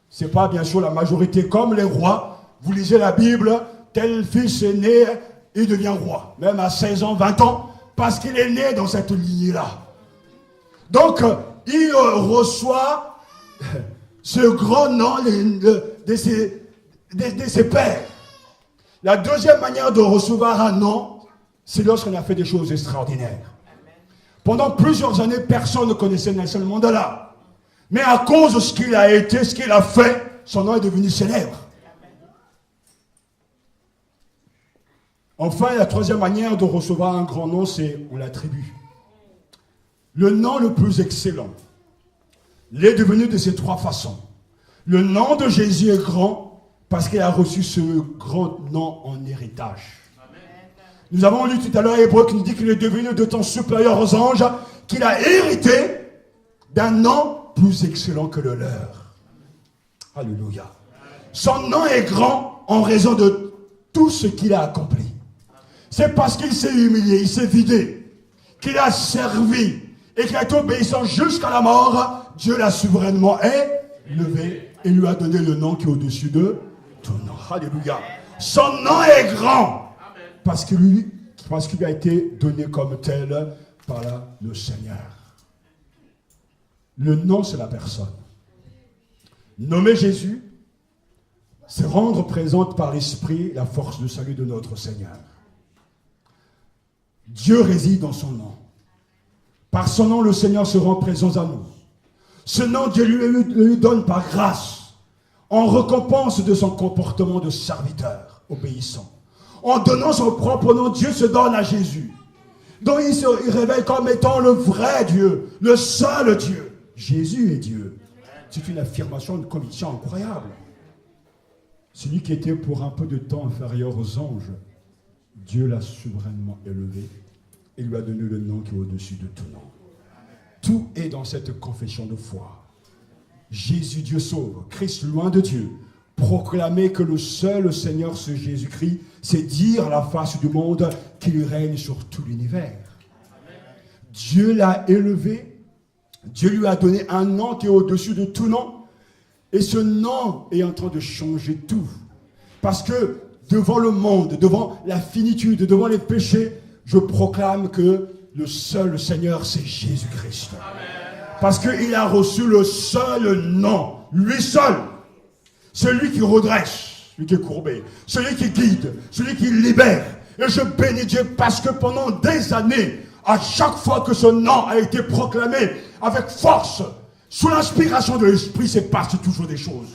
Ce n'est pas bien sûr la majorité. Comme les rois, vous lisez la Bible, tel fils est né, il devient roi. Même à 16 ans, 20 ans, parce qu'il est né dans cette lignée-là. Donc, il reçoit ce grand nom de ses pères. La deuxième manière de recevoir un nom, c'est lorsqu'on a fait des choses extraordinaires. Pendant plusieurs années, personne ne connaissait Nelson Mandela. Mais à cause de ce qu'il a été, ce qu'il a fait, son nom est devenu célèbre. Enfin, la troisième manière de recevoir un grand nom, c'est on l'attribue. Le nom le plus excellent, il est devenu de ces 3 façons. Le nom de Jésus est grand parce qu'il a reçu ce grand nom en héritage. Nous avons lu tout à l'heure Hébreux qui nous dit qu'il est devenu de temps supérieur aux anges, qu'il a hérité d'un nom plus excellent que le leur. Alléluia. Son nom est grand en raison de tout ce qu'il a accompli. C'est parce qu'il s'est humilié, il s'est vidé, qu'il a servi et qu'il a été obéissant jusqu'à la mort. Dieu l'a souverainement élevé et lui a donné le nom qui est au-dessus de tout nom. Alléluia. Son nom est grand parce qu'il lui a été donné comme tel par le Seigneur. Le nom, c'est la personne. Nommer Jésus, c'est rendre présente par l'Esprit la force de salut de notre Seigneur. Dieu réside dans son nom. Par son nom, le Seigneur se rend présent à nous. Ce nom, Dieu lui donne par grâce, en récompense de son comportement de serviteur, obéissant. En donnant son propre nom, Dieu se donne à Jésus. Donc il révèle comme étant le vrai Dieu, le seul Dieu. Jésus est Dieu. C'est une affirmation, une conviction incroyable. Celui qui était pour un peu de temps inférieur aux anges, Dieu l'a souverainement élevé et lui a donné le nom qui est au-dessus de tout nom. Tout est dans cette confession de foi. Jésus, Dieu sauve. Christ, loin de Dieu, Proclamer que le seul Seigneur, c'est Jésus-Christ, c'est dire à la face du monde qu'il règne sur tout l'univers. Dieu l'a élevé, Dieu lui a donné un nom qui est au-dessus de tout nom, et ce nom est en train de changer tout. Parce que devant le monde, devant la finitude, devant les péchés, je proclame que le seul Seigneur, c'est Jésus-Christ. Parce qu'il a reçu le seul nom, lui seul. Celui qui redresse, celui qui est courbé, celui qui guide, celui qui libère. Et je bénis Dieu parce que pendant des années, à chaque fois que ce nom a été proclamé avec force, sous l'inspiration de l'Esprit, c'est passé toujours des choses.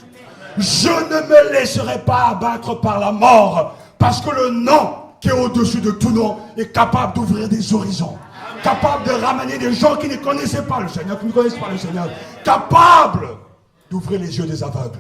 Je ne me laisserai pas abattre par la mort, parce que le nom qui est au-dessus de tout nom est capable d'ouvrir des horizons, capable de ramener des gens qui ne connaissaient pas le Seigneur, qui ne connaissent pas le Seigneur, capable d'ouvrir les yeux des aveugles.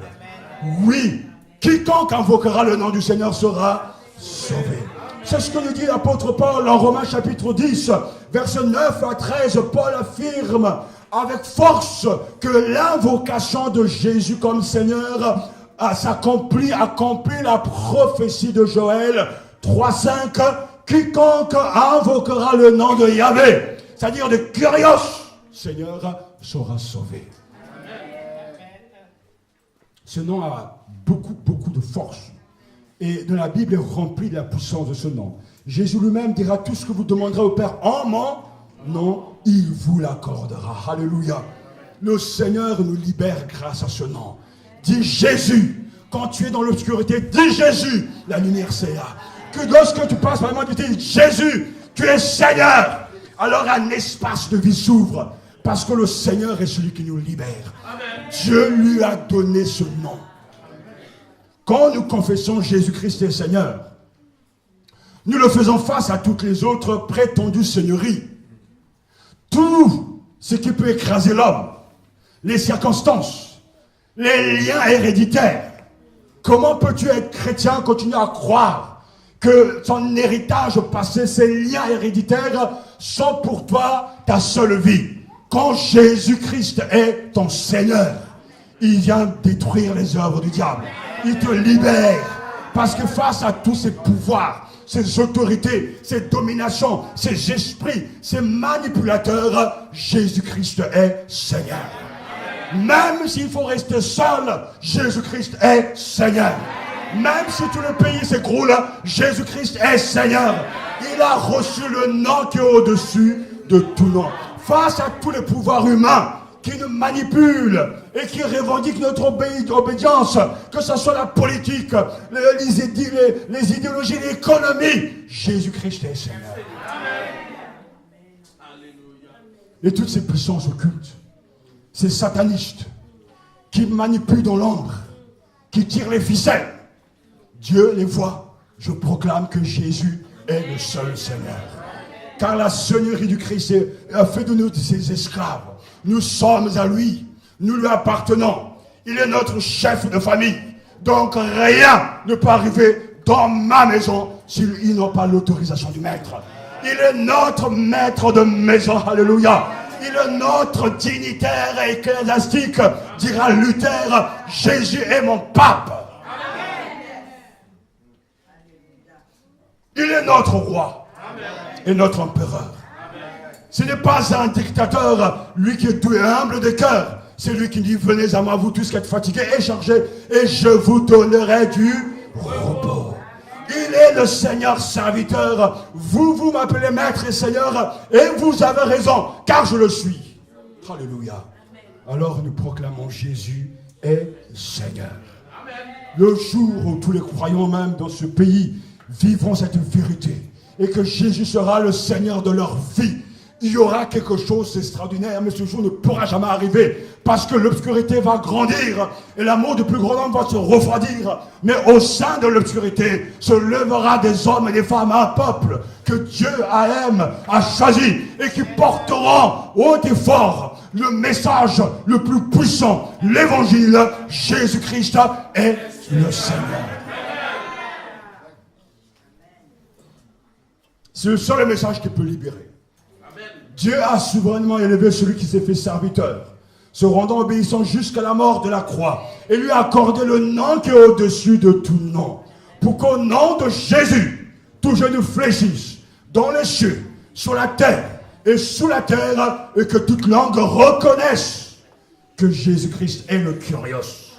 Oui, quiconque invoquera le nom du Seigneur sera sauvé. C'est ce que nous dit l'apôtre Paul en Romains chapitre 10, versets 9 à 13. Paul affirme avec force que l'invocation de Jésus comme Seigneur accomplit la prophétie de Joël 3:5. Quiconque invoquera le nom de Yahvé, c'est-à-dire de Kyrios, Seigneur, sera sauvé. Ce nom a beaucoup de force. Et de la Bible est remplie de la puissance de ce nom. Jésus lui-même dira tout ce que vous demanderez au Père en mon nom, il vous l'accordera. Alléluia. Le Seigneur nous libère grâce à ce nom. Dis Jésus. Quand tu es dans l'obscurité, dis Jésus. La lumière c'est là. Que lorsque tu passes vraiment, tu dis Jésus, tu es Seigneur. Alors un espace de vie s'ouvre. Parce que le Seigneur est celui qui nous libère. Amen. Dieu lui a donné ce nom. Quand nous confessons Jésus-Christ est Seigneur, nous le faisons face à toutes les autres prétendues seigneuries. Tout ce qui peut écraser l'homme, les circonstances, les liens héréditaires. Comment peux-tu être chrétien, continuer à croire que ton héritage passé, ces liens héréditaires sont pour toi ta seule vie? Quand Jésus-Christ est ton Seigneur, il vient détruire les œuvres du diable. Il te libère. Parce que face à tous ces pouvoirs, ces autorités, ces dominations, ces esprits, ces manipulateurs, Jésus-Christ est Seigneur. Même s'il faut rester seul, Jésus-Christ est Seigneur. Même si tout le pays s'écroule, Jésus-Christ est Seigneur. Il a reçu le nom qui est au-dessus de tout nom. Face à tous les pouvoirs humains qui nous manipulent et qui revendiquent notre obédience, que ce soit la politique, les idéologies, l'économie, Jésus-Christ est Seigneur. Et toutes ces puissances occultes, ces satanistes qui manipulent dans l'ombre, qui tirent les ficelles, Dieu les voit. Je proclame que Jésus est le seul Seigneur. Car la seigneurie du Christ a fait de nous ses esclaves. Nous sommes à lui. Nous lui appartenons. Il est notre chef de famille. Donc rien ne peut arriver dans ma maison s'il n'a pas l'autorisation du maître. Il est notre maître de maison. Alléluia. Il est notre dignitaire et ecclésiastique. Dira Luther, Jésus est mon pape. Il est notre roi. Et notre empereur. Ce n'est pas un dictateur, lui qui est doux et humble de cœur. C'est lui qui dit, venez à moi, vous tous qui êtes fatigués et chargés, et je vous donnerai du repos. Il est le Seigneur serviteur. Vous m'appelez maître et Seigneur, et vous avez raison, car je le suis. Alléluia. Alors nous proclamons Jésus est Seigneur. Le jour où tous les croyants même dans ce pays vivront cette vérité, et que Jésus sera le Seigneur de leur vie, il y aura quelque chose d'extraordinaire, mais ce jour ne pourra jamais arriver, parce que l'obscurité va grandir, et l'amour du plus grand homme va se refroidir, mais au sein de l'obscurité se lèvera des hommes et des femmes, un peuple que Dieu a choisi, et qui porteront haut et fort le message le plus puissant, l'évangile. Jésus-Christ est le Seigneur. C'est le seul message qui peut libérer. Amen. Dieu a souverainement élevé celui qui s'est fait serviteur. se rendant obéissant jusqu'à la mort de la croix, et lui a accordé le nom qui est au-dessus de tout nom, pour qu'au nom de Jésus, tout genou fléchisse, dans les cieux, sur la terre et sous la terre, et que toute langue reconnaisse que Jésus-Christ est le Kyrios.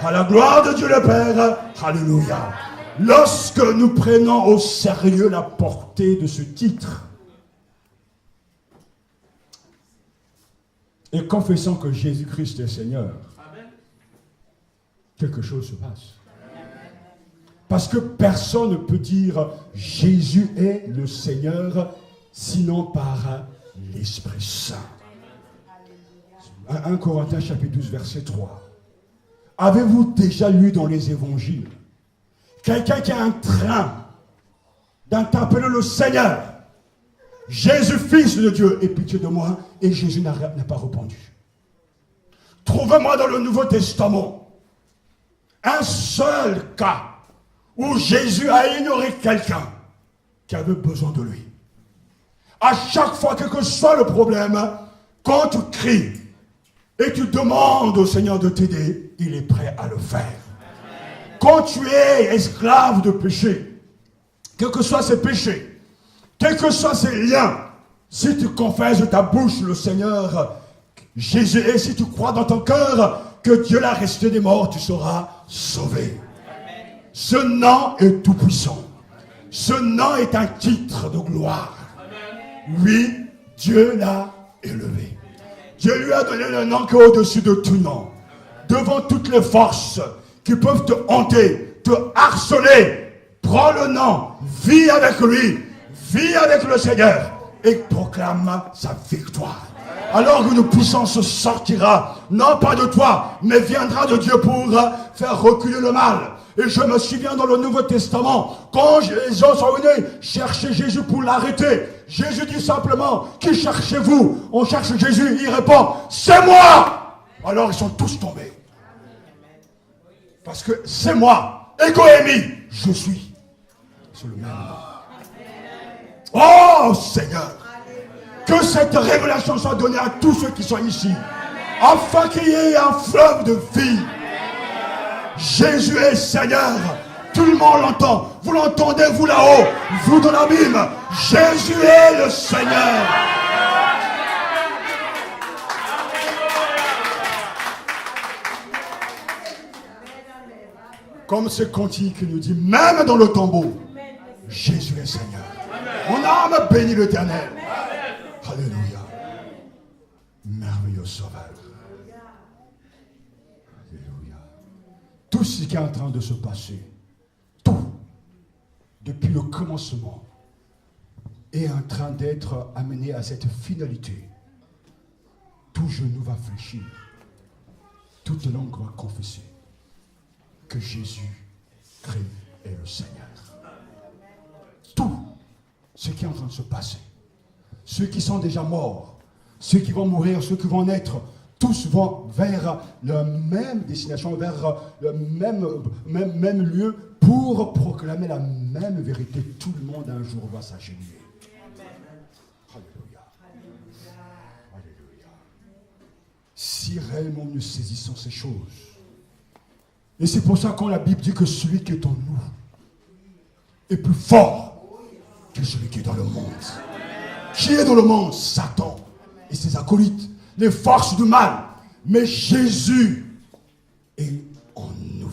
À la gloire de Dieu le Père, alléluia. Lorsque nous prenons au sérieux la portée de ce titre, et confessant que Jésus-Christ est Seigneur, quelque chose se passe. Parce que personne ne peut dire Jésus est le Seigneur sinon par l'Esprit Saint. 1 Corinthiens chapitre 12 verset 3. Avez-vous déjà lu dans les évangiles quelqu'un qui a un train d'interpeller le Seigneur, Jésus, fils de Dieu, aie pitié de moi, et Jésus n'a pas répondu. Trouvez-moi dans le Nouveau Testament un seul cas où Jésus a ignoré quelqu'un qui avait besoin de lui. À chaque fois, quel que soit le problème, quand tu cries et tu demandes au Seigneur de t'aider, il est prêt à le faire. Quand tu es esclave de péché, quels que soient ces péchés, quels que soient ces liens, si tu confesses de ta bouche le Seigneur Jésus, et si tu crois dans ton cœur que Dieu l'a resté des morts, tu seras sauvé. Ce nom est tout puissant. Ce nom est un titre de gloire. Oui, Dieu l'a élevé. Dieu lui a donné le nom qui est au-dessus de tout nom. Devant toutes les forces qui peuvent te hanter, te harceler, prends le nom, vis avec lui, vis avec le Seigneur et proclame sa victoire. Alors une puissance sortira, non pas de toi, mais viendra de Dieu pour faire reculer le mal. Et je me souviens dans le Nouveau Testament, quand les gens sont venus chercher Jésus pour l'arrêter, Jésus dit simplement, qui cherchez-vous? On cherche Jésus, il répond, c'est moi! Alors ils sont tous tombés. Parce que c'est moi, Égoémie, je suis. C'est le même nom. Oh Seigneur, que cette révélation soit donnée à tous ceux qui sont ici, afin qu'il y ait un fleuve de vie. Jésus est Seigneur. Tout le monde l'entend. Vous l'entendez, vous là-haut, vous dans l'abîme. Jésus est le Seigneur. Comme ce cantique nous dit, même dans le tombeau, Jésus est Seigneur. Mon âme bénit l'Éternel. Alléluia. Merveilleux Sauveur. Alléluia. Tout ce qui est en train de se passer, tout, depuis le commencement, est en train d'être amené à cette finalité. Tout genou va fléchir. Toute langue va confesser que Jésus-Christ est le Seigneur. Tout ce qui est en train de se passer, ceux qui sont déjà morts, ceux qui vont mourir, ceux qui vont naître, tous vont vers la même destination, vers le même lieu pour proclamer la même vérité. Tout le monde un jour va s'agenouiller. Alléluia. Alléluia. Si réellement nous saisissons ces choses, et c'est pour ça quand la Bible dit que celui qui est en nous est plus fort que celui qui est dans le monde. Qui est dans le monde? Satan et ses acolytes, les forces du mal. Mais Jésus est en nous.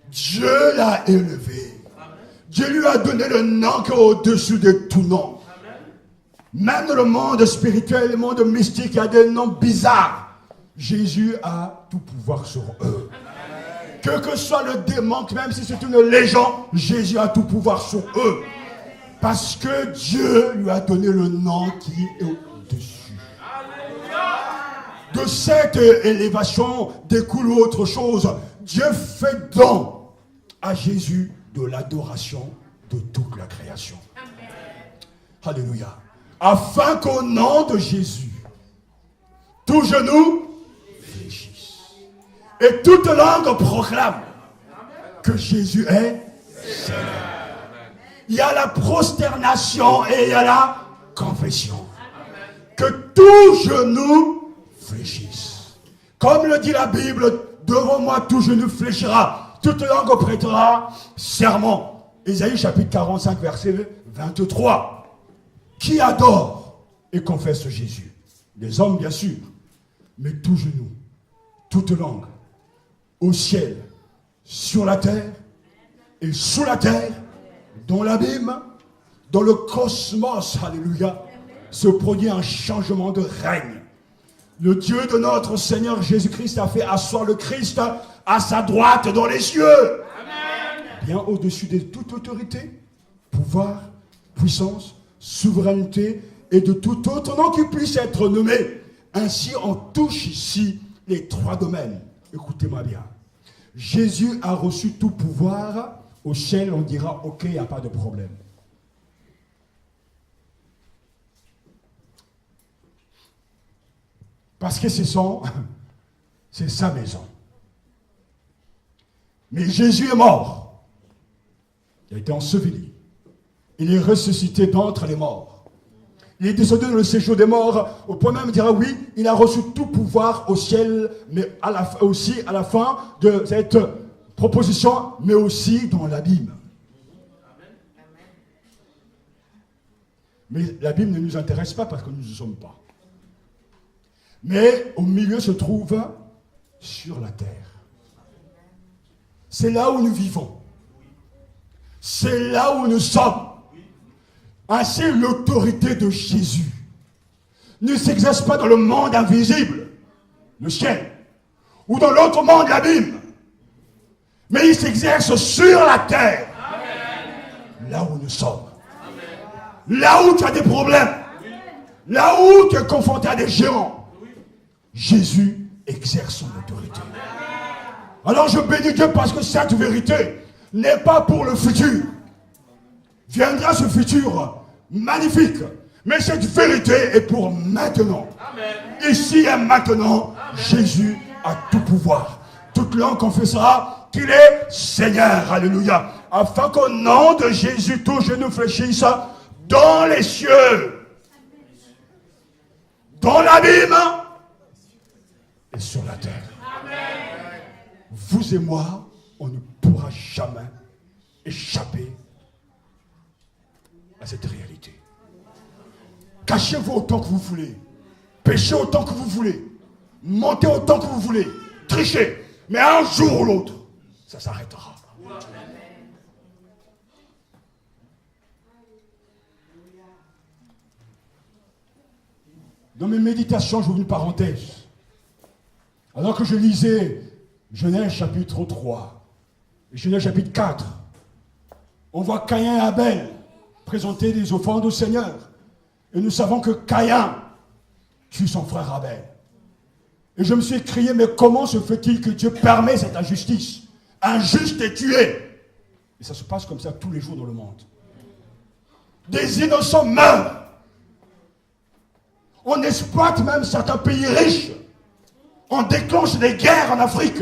Dieu l'a élevé. Dieu lui a donné le nom qui est au-dessus de tout nom. Même dans le monde spirituel, le monde mystique, il y a des noms bizarres. Jésus a tout pouvoir sur eux. Quel que soit le démon, même si c'est une légende, Jésus a tout pouvoir sur eux. Parce que Dieu lui a donné le nom qui est au-dessus. De cette élévation découle autre chose. Dieu fait don à Jésus de l'adoration de toute la création. Alléluia. Afin qu'au nom de Jésus, tout genou fléchisse. Et toute langue proclame que Jésus est Seigneur. Il y a la prosternation et il y a la confession. Que tout genou fléchisse. Comme le dit la Bible, devant moi tout genou fléchira, toute langue prêtera serment. Ésaïe chapitre 45, verset 23. Qui adore et confesse Jésus? Les hommes, bien sûr, mais tout genou, toute langue, au ciel, sur la terre et sous la terre, dans l'abîme, dans le cosmos, alléluia, se produit un changement de règne. Le Dieu de notre Seigneur Jésus-Christ a fait asseoir le Christ à sa droite dans les cieux. Amen. Bien au-dessus de toute autorité, pouvoir, puissance, souveraineté et de tout autre nom qui puisse être nommé. Ainsi, on touche ici les trois domaines. Écoutez-moi bien. Jésus a reçu tout pouvoir. Au ciel, on dira, ok, il n'y a pas de problème. Parce que c'est sa maison. Mais Jésus est mort. Il a été enseveli. Il est ressuscité d'entre les morts. Il est descendu dans le séjour des morts, au point même de dire, oui, il a reçu tout pouvoir au ciel, mais aussi à la fin de cette proposition, mais aussi dans l'abîme. Mais l'abîme ne nous intéresse pas parce que nous ne sommes pas. Mais au milieu se trouve sur la terre. C'est là où nous vivons. C'est là où nous sommes. Ainsi, l'autorité de Jésus ne s'exerce pas dans le monde invisible, le ciel, ou dans l'autre monde, l'abîme. Mais il s'exerce sur la terre. Amen. Là où nous sommes. Amen. Là où tu as des problèmes. Oui. Là où tu es confronté à des géants. Oui. Jésus exerce son autorité. Amen. Alors je bénis Dieu parce que cette vérité n'est pas pour le futur. Viendra ce futur magnifique. Mais cette vérité est pour maintenant. Amen. Ici et maintenant, amen. Jésus a tout pouvoir. Toute langue confessera qu'il est Seigneur. Alléluia. Afin qu'au nom de Jésus, tout genou fléchisse dans les cieux, dans l'abîme et sur la terre. Amen. Vous et moi, on ne pourra jamais échapper à cette réalité. Cachez-vous autant que vous voulez. Péchez autant que vous voulez. Mentez autant que vous voulez. Trichez. Mais un jour ou l'autre, ça s'arrêtera. Dans mes méditations, j'ouvre une parenthèse. Alors que je lisais Genèse chapitre 3 et Genèse chapitre 4, on voit Caïn et Abel présenter des offrandes au Seigneur. Et nous savons que Caïn tue son frère Abel. Et je me suis écrié, mais comment se fait-il que Dieu permet cette injustice? Un juste est tué. Et ça se passe comme ça tous les jours dans le monde. Des innocents meurent. On exploite même certains pays riches. On déclenche des guerres en Afrique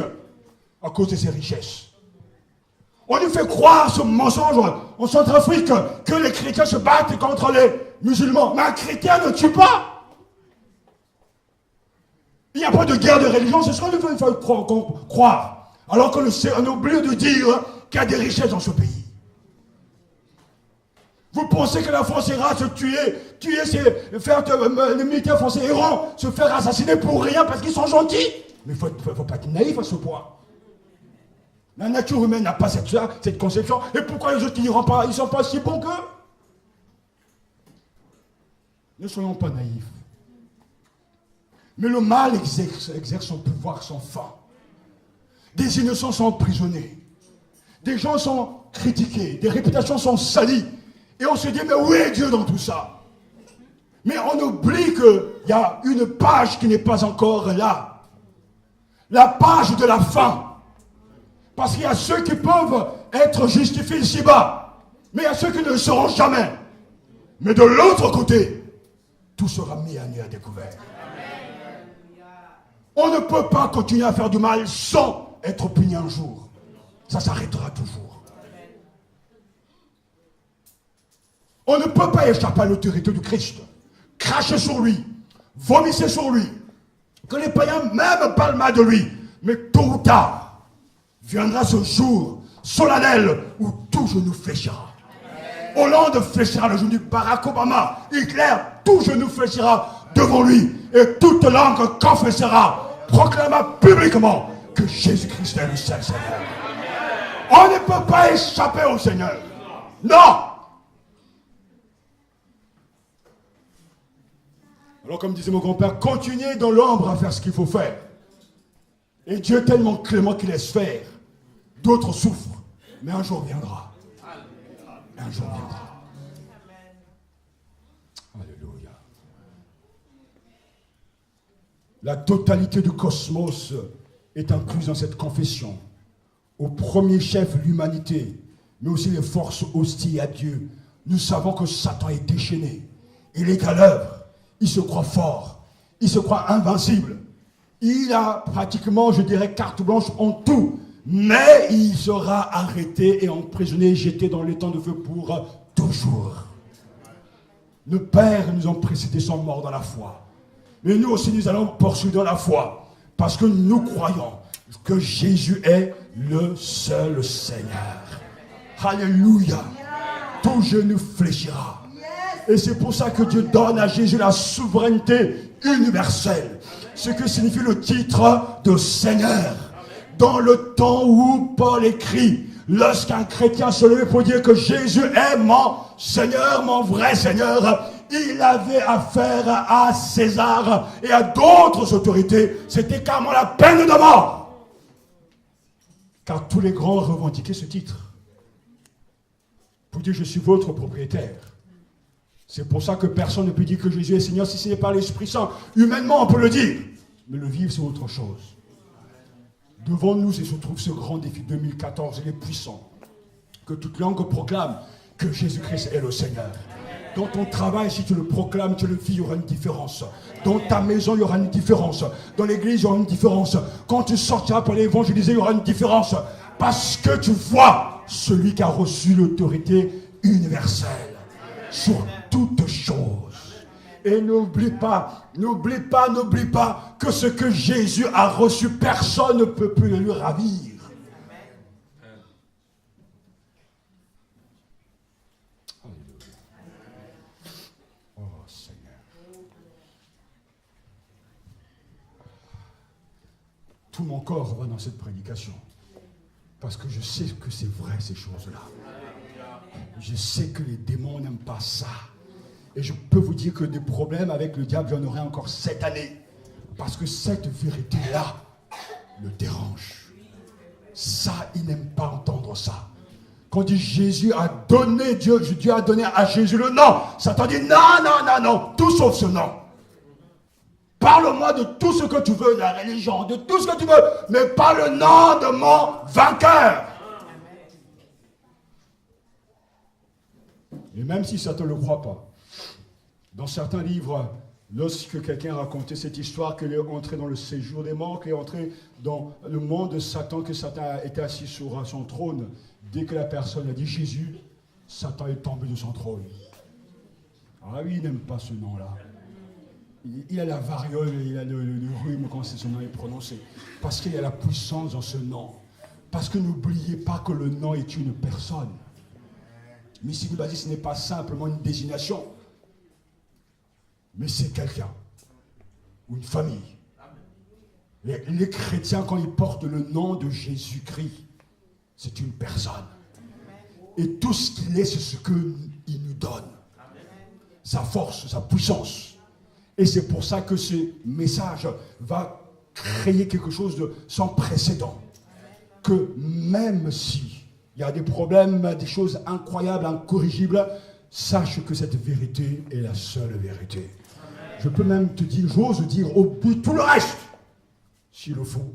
à cause de ces richesses. On nous fait croire ce mensonge en Centrafrique que les chrétiens se battent contre les musulmans. Mais un chrétien ne tue pas. Il n'y a pas de guerre de religion, c'est ce qu'on nous fait croire. Alors qu'on oublie de dire qu'il y a des richesses dans ce pays. Vous pensez que la France ira se faire les militaires français iront se faire assassiner pour rien parce qu'ils sont gentils? Mais il ne faut pas être naïf à ce point. La nature humaine n'a pas cette conception. Et pourquoi les autres n'iront pas? Ils ne sont pas si bons qu'eux. Ne soyons pas naïfs. Mais le mal exerce son pouvoir sans fin. Des innocents sont emprisonnés. Des gens sont critiqués. Des réputations sont salies. Et on se dit, mais où est Dieu dans tout ça? Mais on oublie qu'il y a une page qui n'est pas encore là. La page de la fin. Parce qu'il y a ceux qui peuvent être justifiés ici-bas. Mais il y a ceux qui ne le seront jamais. Mais de l'autre côté, tout sera mis à nu à découvert. On ne peut pas continuer à faire du mal sans être puni un jour. Ça s'arrêtera toujours. On ne peut pas échapper à l'autorité du Christ. Crachez sur lui, vomissez sur lui, Que les païens même parlent mal de lui. Mais tôt ou tard, viendra ce jour solennel où tout genou fléchira. Hollande fléchira le genou, Barack Obama, Hitler, tout genou fléchira devant lui. Et toute langue confessera, proclamera publiquement que Jésus-Christ est le seul Seigneur. On ne peut pas échapper au Seigneur. Non. Alors comme disait mon grand-père, continuez dans l'ombre à faire ce qu'il faut faire. Et Dieu est tellement clément qu'il laisse faire. D'autres souffrent. Mais un jour viendra. Un jour viendra. Alléluia. La totalité du cosmos est incluse dans cette confession. Au premier chef, l'humanité, mais aussi les forces hostiles à Dieu. Nous savons que Satan est déchaîné. Il est à l'œuvre. Il se croit fort. Il se croit invincible. Il a pratiquement, je dirais, carte blanche en tout. Mais il sera arrêté et emprisonné, jeté dans les temps de feu pour toujours. Nos pères nous ont précédés, sont morts dans la foi. Mais nous aussi, nous allons poursuivre dans la foi. Parce que nous croyons que Jésus est le seul Seigneur. Alléluia. Tout genou fléchira. Et c'est pour ça que Dieu donne à Jésus la souveraineté universelle. Ce que signifie le titre de Seigneur. Dans le temps où Paul écrit, lorsqu'un chrétien se levait pour dire que Jésus est mon Seigneur, mon vrai Seigneur, il avait affaire à César et à d'autres autorités. C'était carrément la peine de mort. Car tous les grands revendiquaient ce titre. Pour dire je suis votre propriétaire. C'est pour ça que personne ne peut dire que Jésus est Seigneur si ce n'est pas l'Esprit Saint. Humainement, on peut le dire. Mais le vivre, c'est autre chose. Devant nous, il se trouve ce grand défi 2014. Il est puissant. Que toute langue proclame que Jésus-Christ est le Seigneur. Dans ton travail, si tu le proclames, tu le vis, il y aura une différence. Dans ta maison, il y aura une différence. Dans l'église, il y aura une différence. Quand tu sortiras pour aller évangéliser, il y aura une différence. Parce que tu vois celui qui a reçu l'autorité universelle sur toutes choses. Et n'oublie pas que ce que Jésus a reçu, personne ne peut plus le lui ravir. Oh Seigneur. Tout mon corps va dans cette prédication. Parce que je sais que c'est vrai ces choses-là. Je sais que les démons n'aiment pas ça. Et je peux vous dire que des problèmes avec le diable, j'en aurai encore cette année. Parce que cette vérité-là le dérange. Ça, il n'aime pas entendre ça. Quand on dit Jésus a donné, Dieu a donné à Jésus le nom. Satan dit non, tout sauf ce nom. Parle-moi de tout ce que tu veux, de la religion, de tout ce que tu veux, mais pas le nom de mon vainqueur. Et même si Satan ne le croit pas, dans certains livres, lorsque quelqu'un racontait cette histoire, qu'il est entré dans le séjour des morts, qu'il est entré dans le monde de Satan, que Satan était assis sur son trône, dès que la personne a dit Jésus, Satan est tombé de son trône. Ah oui, il n'aime pas ce nom-là. Il a la variole, il a le rhume quand son nom est prononcé. Parce qu'il y a la puissance dans ce nom. Parce que n'oubliez pas que le nom est une personne. Mais si vous basez, ce n'est pas simplement une désignation. Mais c'est quelqu'un. Ou une famille. Les chrétiens, quand ils portent le nom de Jésus-Christ, c'est une personne. Et tout ce qu'il est, c'est ce qu'il nous donne. Sa force, sa puissance. Et c'est pour ça que ce message va créer quelque chose de sans précédent. Que même si il y a des problèmes, des choses incroyables, incorrigibles, sache que cette vérité est la seule vérité. Je peux même te dire, j'ose dire, au bout de tout le reste, s'il le faut,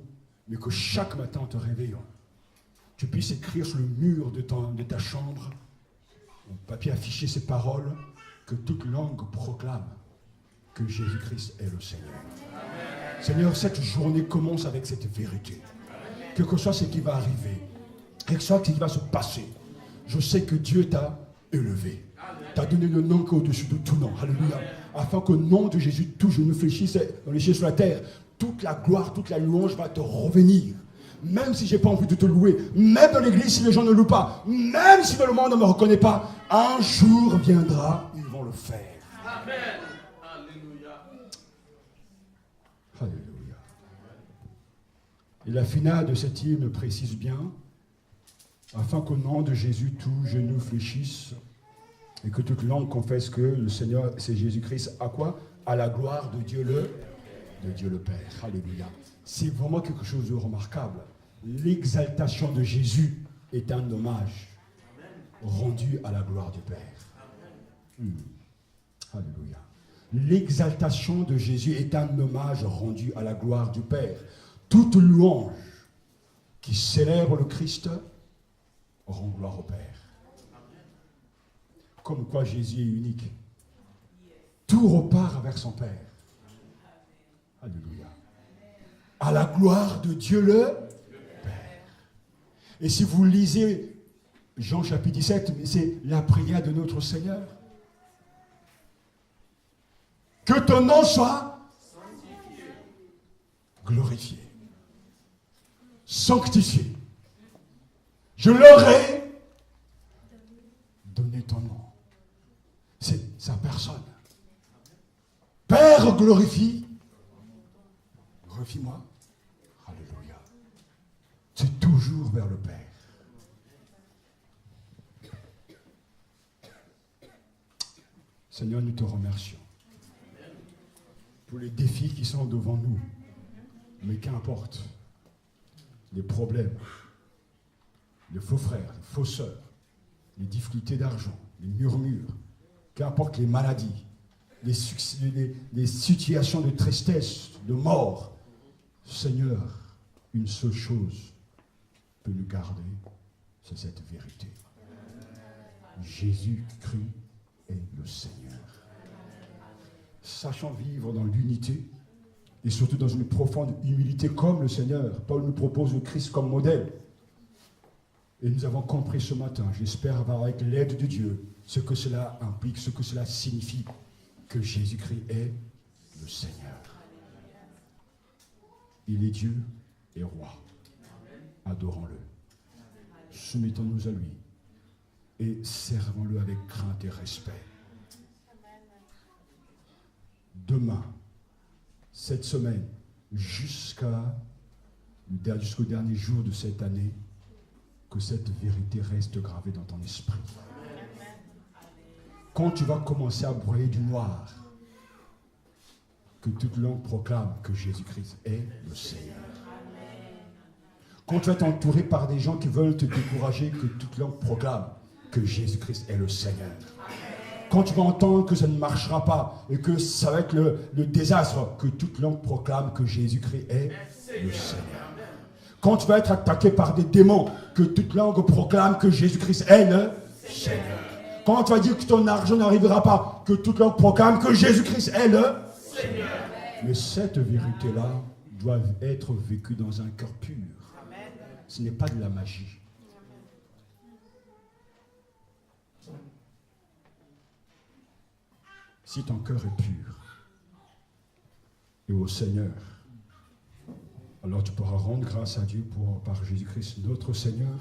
mais que chaque matin en te réveillant, tu puisses écrire sur le mur de ta chambre, au papier affiché ces paroles, que toute langue proclame que Jésus-Christ est le Seigneur. Amen. Seigneur, cette journée commence avec cette vérité. Quel que soit ce qui va arriver, quel que soit ce qui va se passer, je sais que Dieu t'a élevé. T'a donné le nom qui est au-dessus de tout nom. Alléluia. Afin qu'au nom de Jésus, tout genou fléchisse dans les cieux sur la terre. toute la gloire, toute la louange va te revenir. Même si je n'ai pas envie de te louer, même dans l'église si les gens ne louent pas, même si dans le monde ne me reconnaît pas, un jour viendra, ils vont le faire. Amen. Alléluia. Alléluia. Et la finale de cet hymne précise bien, afin qu'au nom de Jésus, tout genou fléchisse et que toute langue confesse que le Seigneur, c'est Jésus-Christ, à quoi? À la gloire de Dieu le Père. Alléluia. C'est vraiment quelque chose de remarquable. L'exaltation de Jésus est un hommage rendu à la gloire du Père. Alléluia. L'exaltation de Jésus est un hommage rendu à la gloire du Père. Toute louange qui célèbre le Christ rend gloire au Père. Comme quoi Jésus est unique. Tout repart vers son Père. Alléluia. À la gloire de Dieu le Père. Et si vous lisez Jean chapitre 17, c'est la prière de notre Seigneur. Que ton nom soit glorifié, sanctifié. Je leur ai donné ton nom. C'est sa personne. Père, glorifie. Glorifie-moi. Alléluia. C'est toujours vers le Père. Seigneur, nous te remercions pour les défis qui sont devant nous. Mais qu'importe, les problèmes, les faux frères, les faux sœurs, les difficultés d'argent, les murmures, qu'importe les maladies, les situations de tristesse, de mort, Seigneur, une seule chose peut nous garder, c'est cette vérité. Jésus-Christ est le Seigneur. Sachant vivre dans l'unité et surtout dans une profonde humilité comme le Seigneur, Paul nous propose le Christ comme modèle. Et nous avons compris ce matin, j'espère avoir avec l'aide de Dieu, ce que cela implique, ce que cela signifie, que Jésus-Christ est le Seigneur. Il est Dieu et roi. Adorons-le. Soumettons-nous à lui et servons-le avec crainte et respect. Demain, cette semaine, jusqu'au dernier jour de cette année, que cette vérité reste gravée dans ton esprit. Quand tu vas commencer à broyer du noir, que toute langue proclame que Jésus-Christ est le Seigneur. Quand tu vas t'entourer par des gens qui veulent te décourager, que toute langue proclame que Jésus-Christ est le Seigneur. Quand tu vas entendre que ça ne marchera pas et que ça va être le désastre, que toute langue proclame que Jésus-Christ est le Seigneur. Quand tu vas être attaqué par des démons, que toute langue proclame que Jésus-Christ est le Seigneur. Quand tu vas dire que ton argent n'arrivera pas, que toute langue proclame que Jésus-Christ est le Seigneur. Mais cette vérité-là doit être vécue dans un cœur pur. Ce n'est pas de la magie. Si ton cœur est pur et au Seigneur, alors tu pourras rendre grâce à Dieu par Jésus-Christ notre Seigneur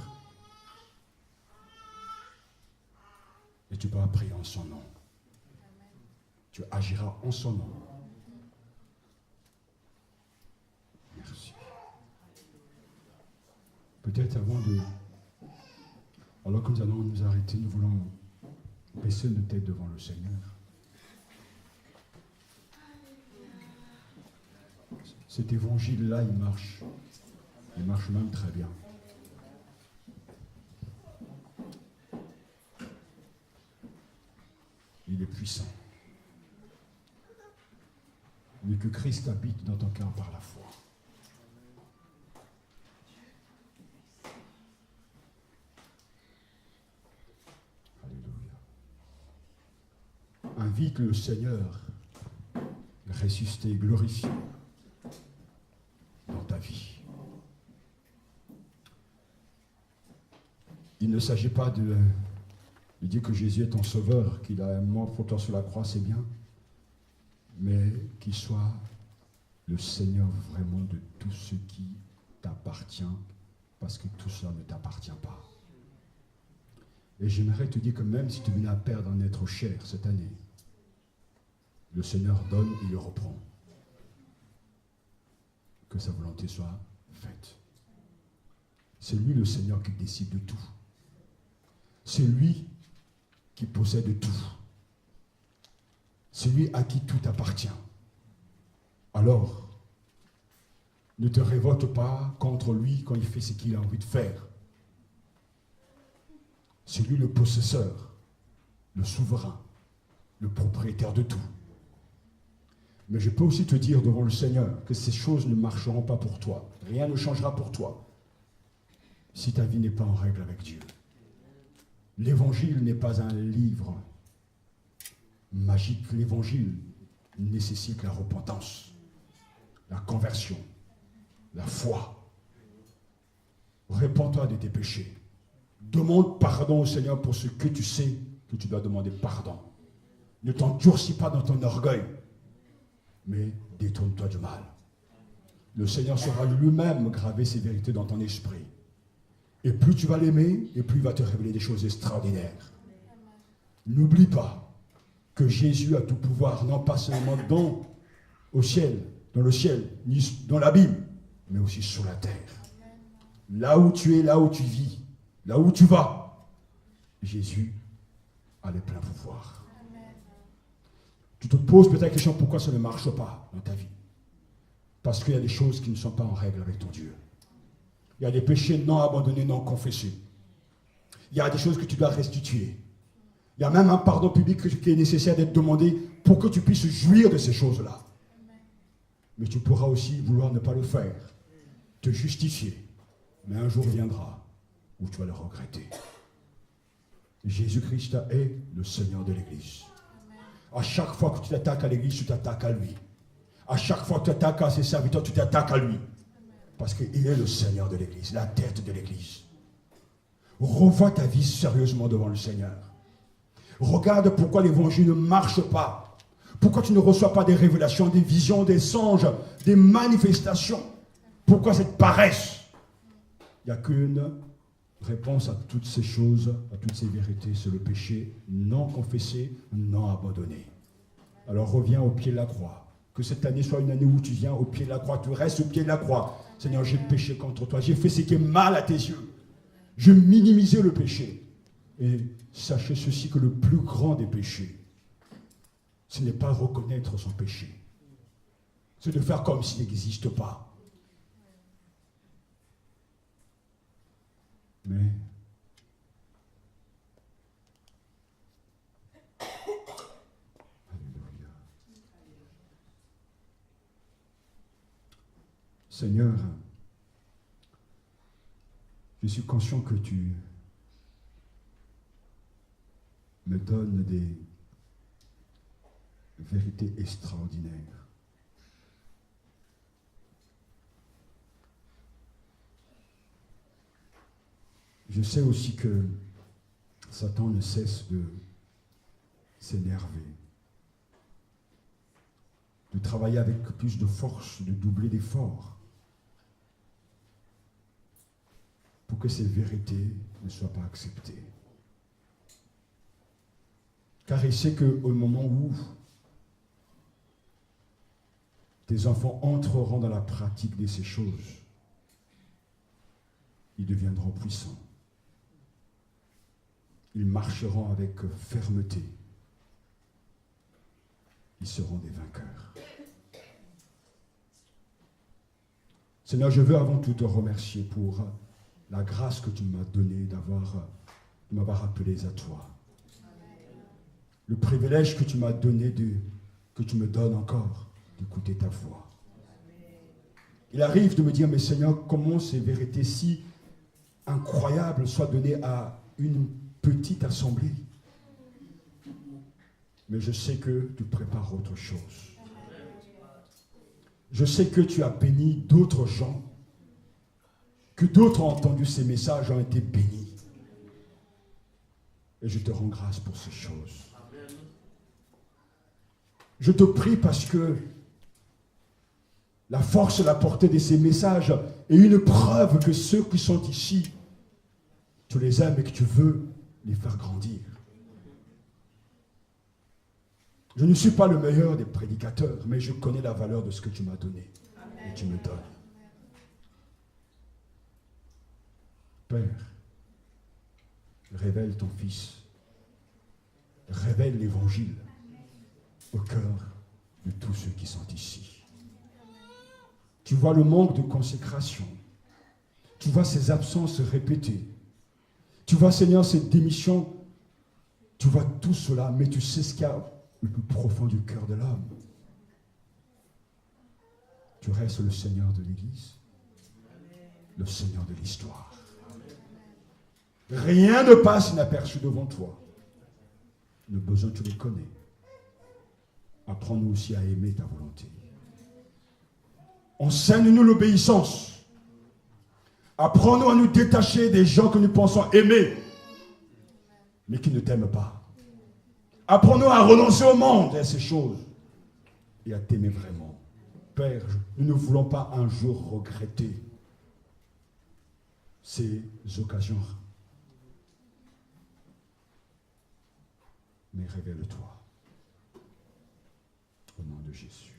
et tu pourras prier en son nom. Tu agiras en son nom. Merci. Peut-être alors que nous allons nous arrêter, nous voulons baisser nos têtes devant le Seigneur. Cet évangile-là, il marche. Il marche même très bien. Il est puissant. Mais que Christ habite dans ton cœur par la foi. Alléluia. Invite le Seigneur ressuscité et glorifié dans ta vie. Il ne s'agit pas de dire que Jésus est ton sauveur, qu'il a mort pour toi sur la croix, c'est bien, mais qu'il soit le Seigneur vraiment de tout ce qui t'appartient, parce que tout cela ne t'appartient pas. Et j'aimerais te dire que même si tu venais à perdre un être cher cette année, le Seigneur donne et il reprend. Que sa volonté soit faite. C'est lui le Seigneur qui décide de tout. C'est lui qui possède tout. C'est lui à qui tout appartient. Alors, ne te révolte pas contre lui quand il fait ce qu'il a envie de faire. C'est lui le possesseur, le souverain, le propriétaire de tout. Mais je peux aussi te dire devant le Seigneur que ces choses ne marcheront pas pour toi. Rien ne changera pour toi si ta vie n'est pas en règle avec Dieu. L'évangile n'est pas un livre magique. L'évangile nécessite la repentance, la conversion, la foi. Répands-toi de tes péchés. Demande pardon au Seigneur pour ce que tu sais que tu dois demander pardon. Ne t'endurcis pas dans ton orgueil, mais détourne-toi du mal. Le Seigneur saura lui-même graver ces vérités dans ton esprit. Et plus tu vas l'aimer, et plus il va te révéler des choses extraordinaires. N'oublie pas que Jésus a tout pouvoir, non pas seulement dans le ciel, ni dans la Bible, mais aussi sur la terre. Là où tu es, là où tu vis, là où tu vas, Jésus a le plein pouvoir. Tu te poses peut-être la question pourquoi ça ne marche pas dans ta vie. Parce qu'il y a des choses qui ne sont pas en règle avec ton Dieu. Il y a des péchés non abandonnés, non confessés. Il y a des choses que tu dois restituer. Il y a même un pardon public qui est nécessaire d'être demandé pour que tu puisses jouir de ces choses-là. Mais tu pourras aussi vouloir ne pas le faire, te justifier. Mais un jour viendra où tu vas le regretter. Jésus-Christ est le Seigneur de l'Église. À chaque fois que tu t'attaques à l'Église, tu t'attaques à lui. À chaque fois que tu t'attaques à ses serviteurs, tu t'attaques à lui. Parce qu'il est le Seigneur de l'Église, la tête de l'Église. Revois ta vie sérieusement devant le Seigneur. Regarde pourquoi l'Évangile ne marche pas. Pourquoi tu ne reçois pas des révélations, des visions, des songes, des manifestations. Pourquoi cette paresse? Il n'y a qu'une réponse à toutes ces choses, à toutes ces vérités, c'est le péché non confessé, non abandonné. Alors reviens au pied de la croix. Que cette année soit une année où tu viens au pied de la croix, tu restes au pied de la croix. Seigneur, j'ai péché contre toi, j'ai fait ce qui est mal à tes yeux. Je minimisais le péché. Et sachez ceci, que le plus grand des péchés, ce n'est pas reconnaître son péché. C'est de faire comme s'il n'existe pas. Mais Alléluia. Seigneur, je suis conscient que tu me donnes des vérités extraordinaires. Je sais aussi que Satan ne cesse de s'énerver, de travailler avec plus de force, de doubler d'efforts, pour que ces vérités ne soient pas acceptées. Car il sait qu'au moment où tes enfants entreront dans la pratique de ces choses, ils deviendront puissants. Ils marcheront avec fermeté. Ils seront des vainqueurs. Seigneur, je veux avant tout te remercier pour la grâce que tu m'as donnée de m'avoir appelé à toi. Le privilège que tu m'as donné, que tu me donnes encore, d'écouter ta voix. Il arrive de me dire, mais Seigneur, comment ces vérités si incroyables soient données à une petite assemblée? Mais je sais que tu prépares autre chose. Je sais que tu as béni d'autres gens, que d'autres ont entendu ces messages, ont été bénis. Et je te rends grâce pour ces choses. Je te prie parce que la force et la portée de ces messages est une preuve que ceux qui sont ici, tu les aimes et que tu veux les faire grandir. Je ne suis pas le meilleur des prédicateurs, mais je connais la valeur de ce que tu m'as donné et tu me donnes. Père, révèle ton Fils, révèle l'Évangile au cœur de tous ceux qui sont ici. Tu vois le manque de consécration, tu vois ces absences répétées, tu vois, Seigneur, cette démission, tu vois tout cela, mais tu sais ce qu'il y a le plus profond du cœur de l'homme. Tu restes le Seigneur de l'Église, le Seigneur de l'histoire. Rien ne passe inaperçu devant toi. Nos besoins, tu les connais. Apprends-nous aussi à aimer ta volonté. Enseigne-nous l'obéissance. Apprends-nous à nous détacher des gens que nous pensons aimer, mais qui ne t'aiment pas. Apprends-nous à renoncer au monde et à ces choses et à t'aimer vraiment. Père, nous ne voulons pas un jour regretter ces occasions. Mais révèle-toi au nom de Jésus.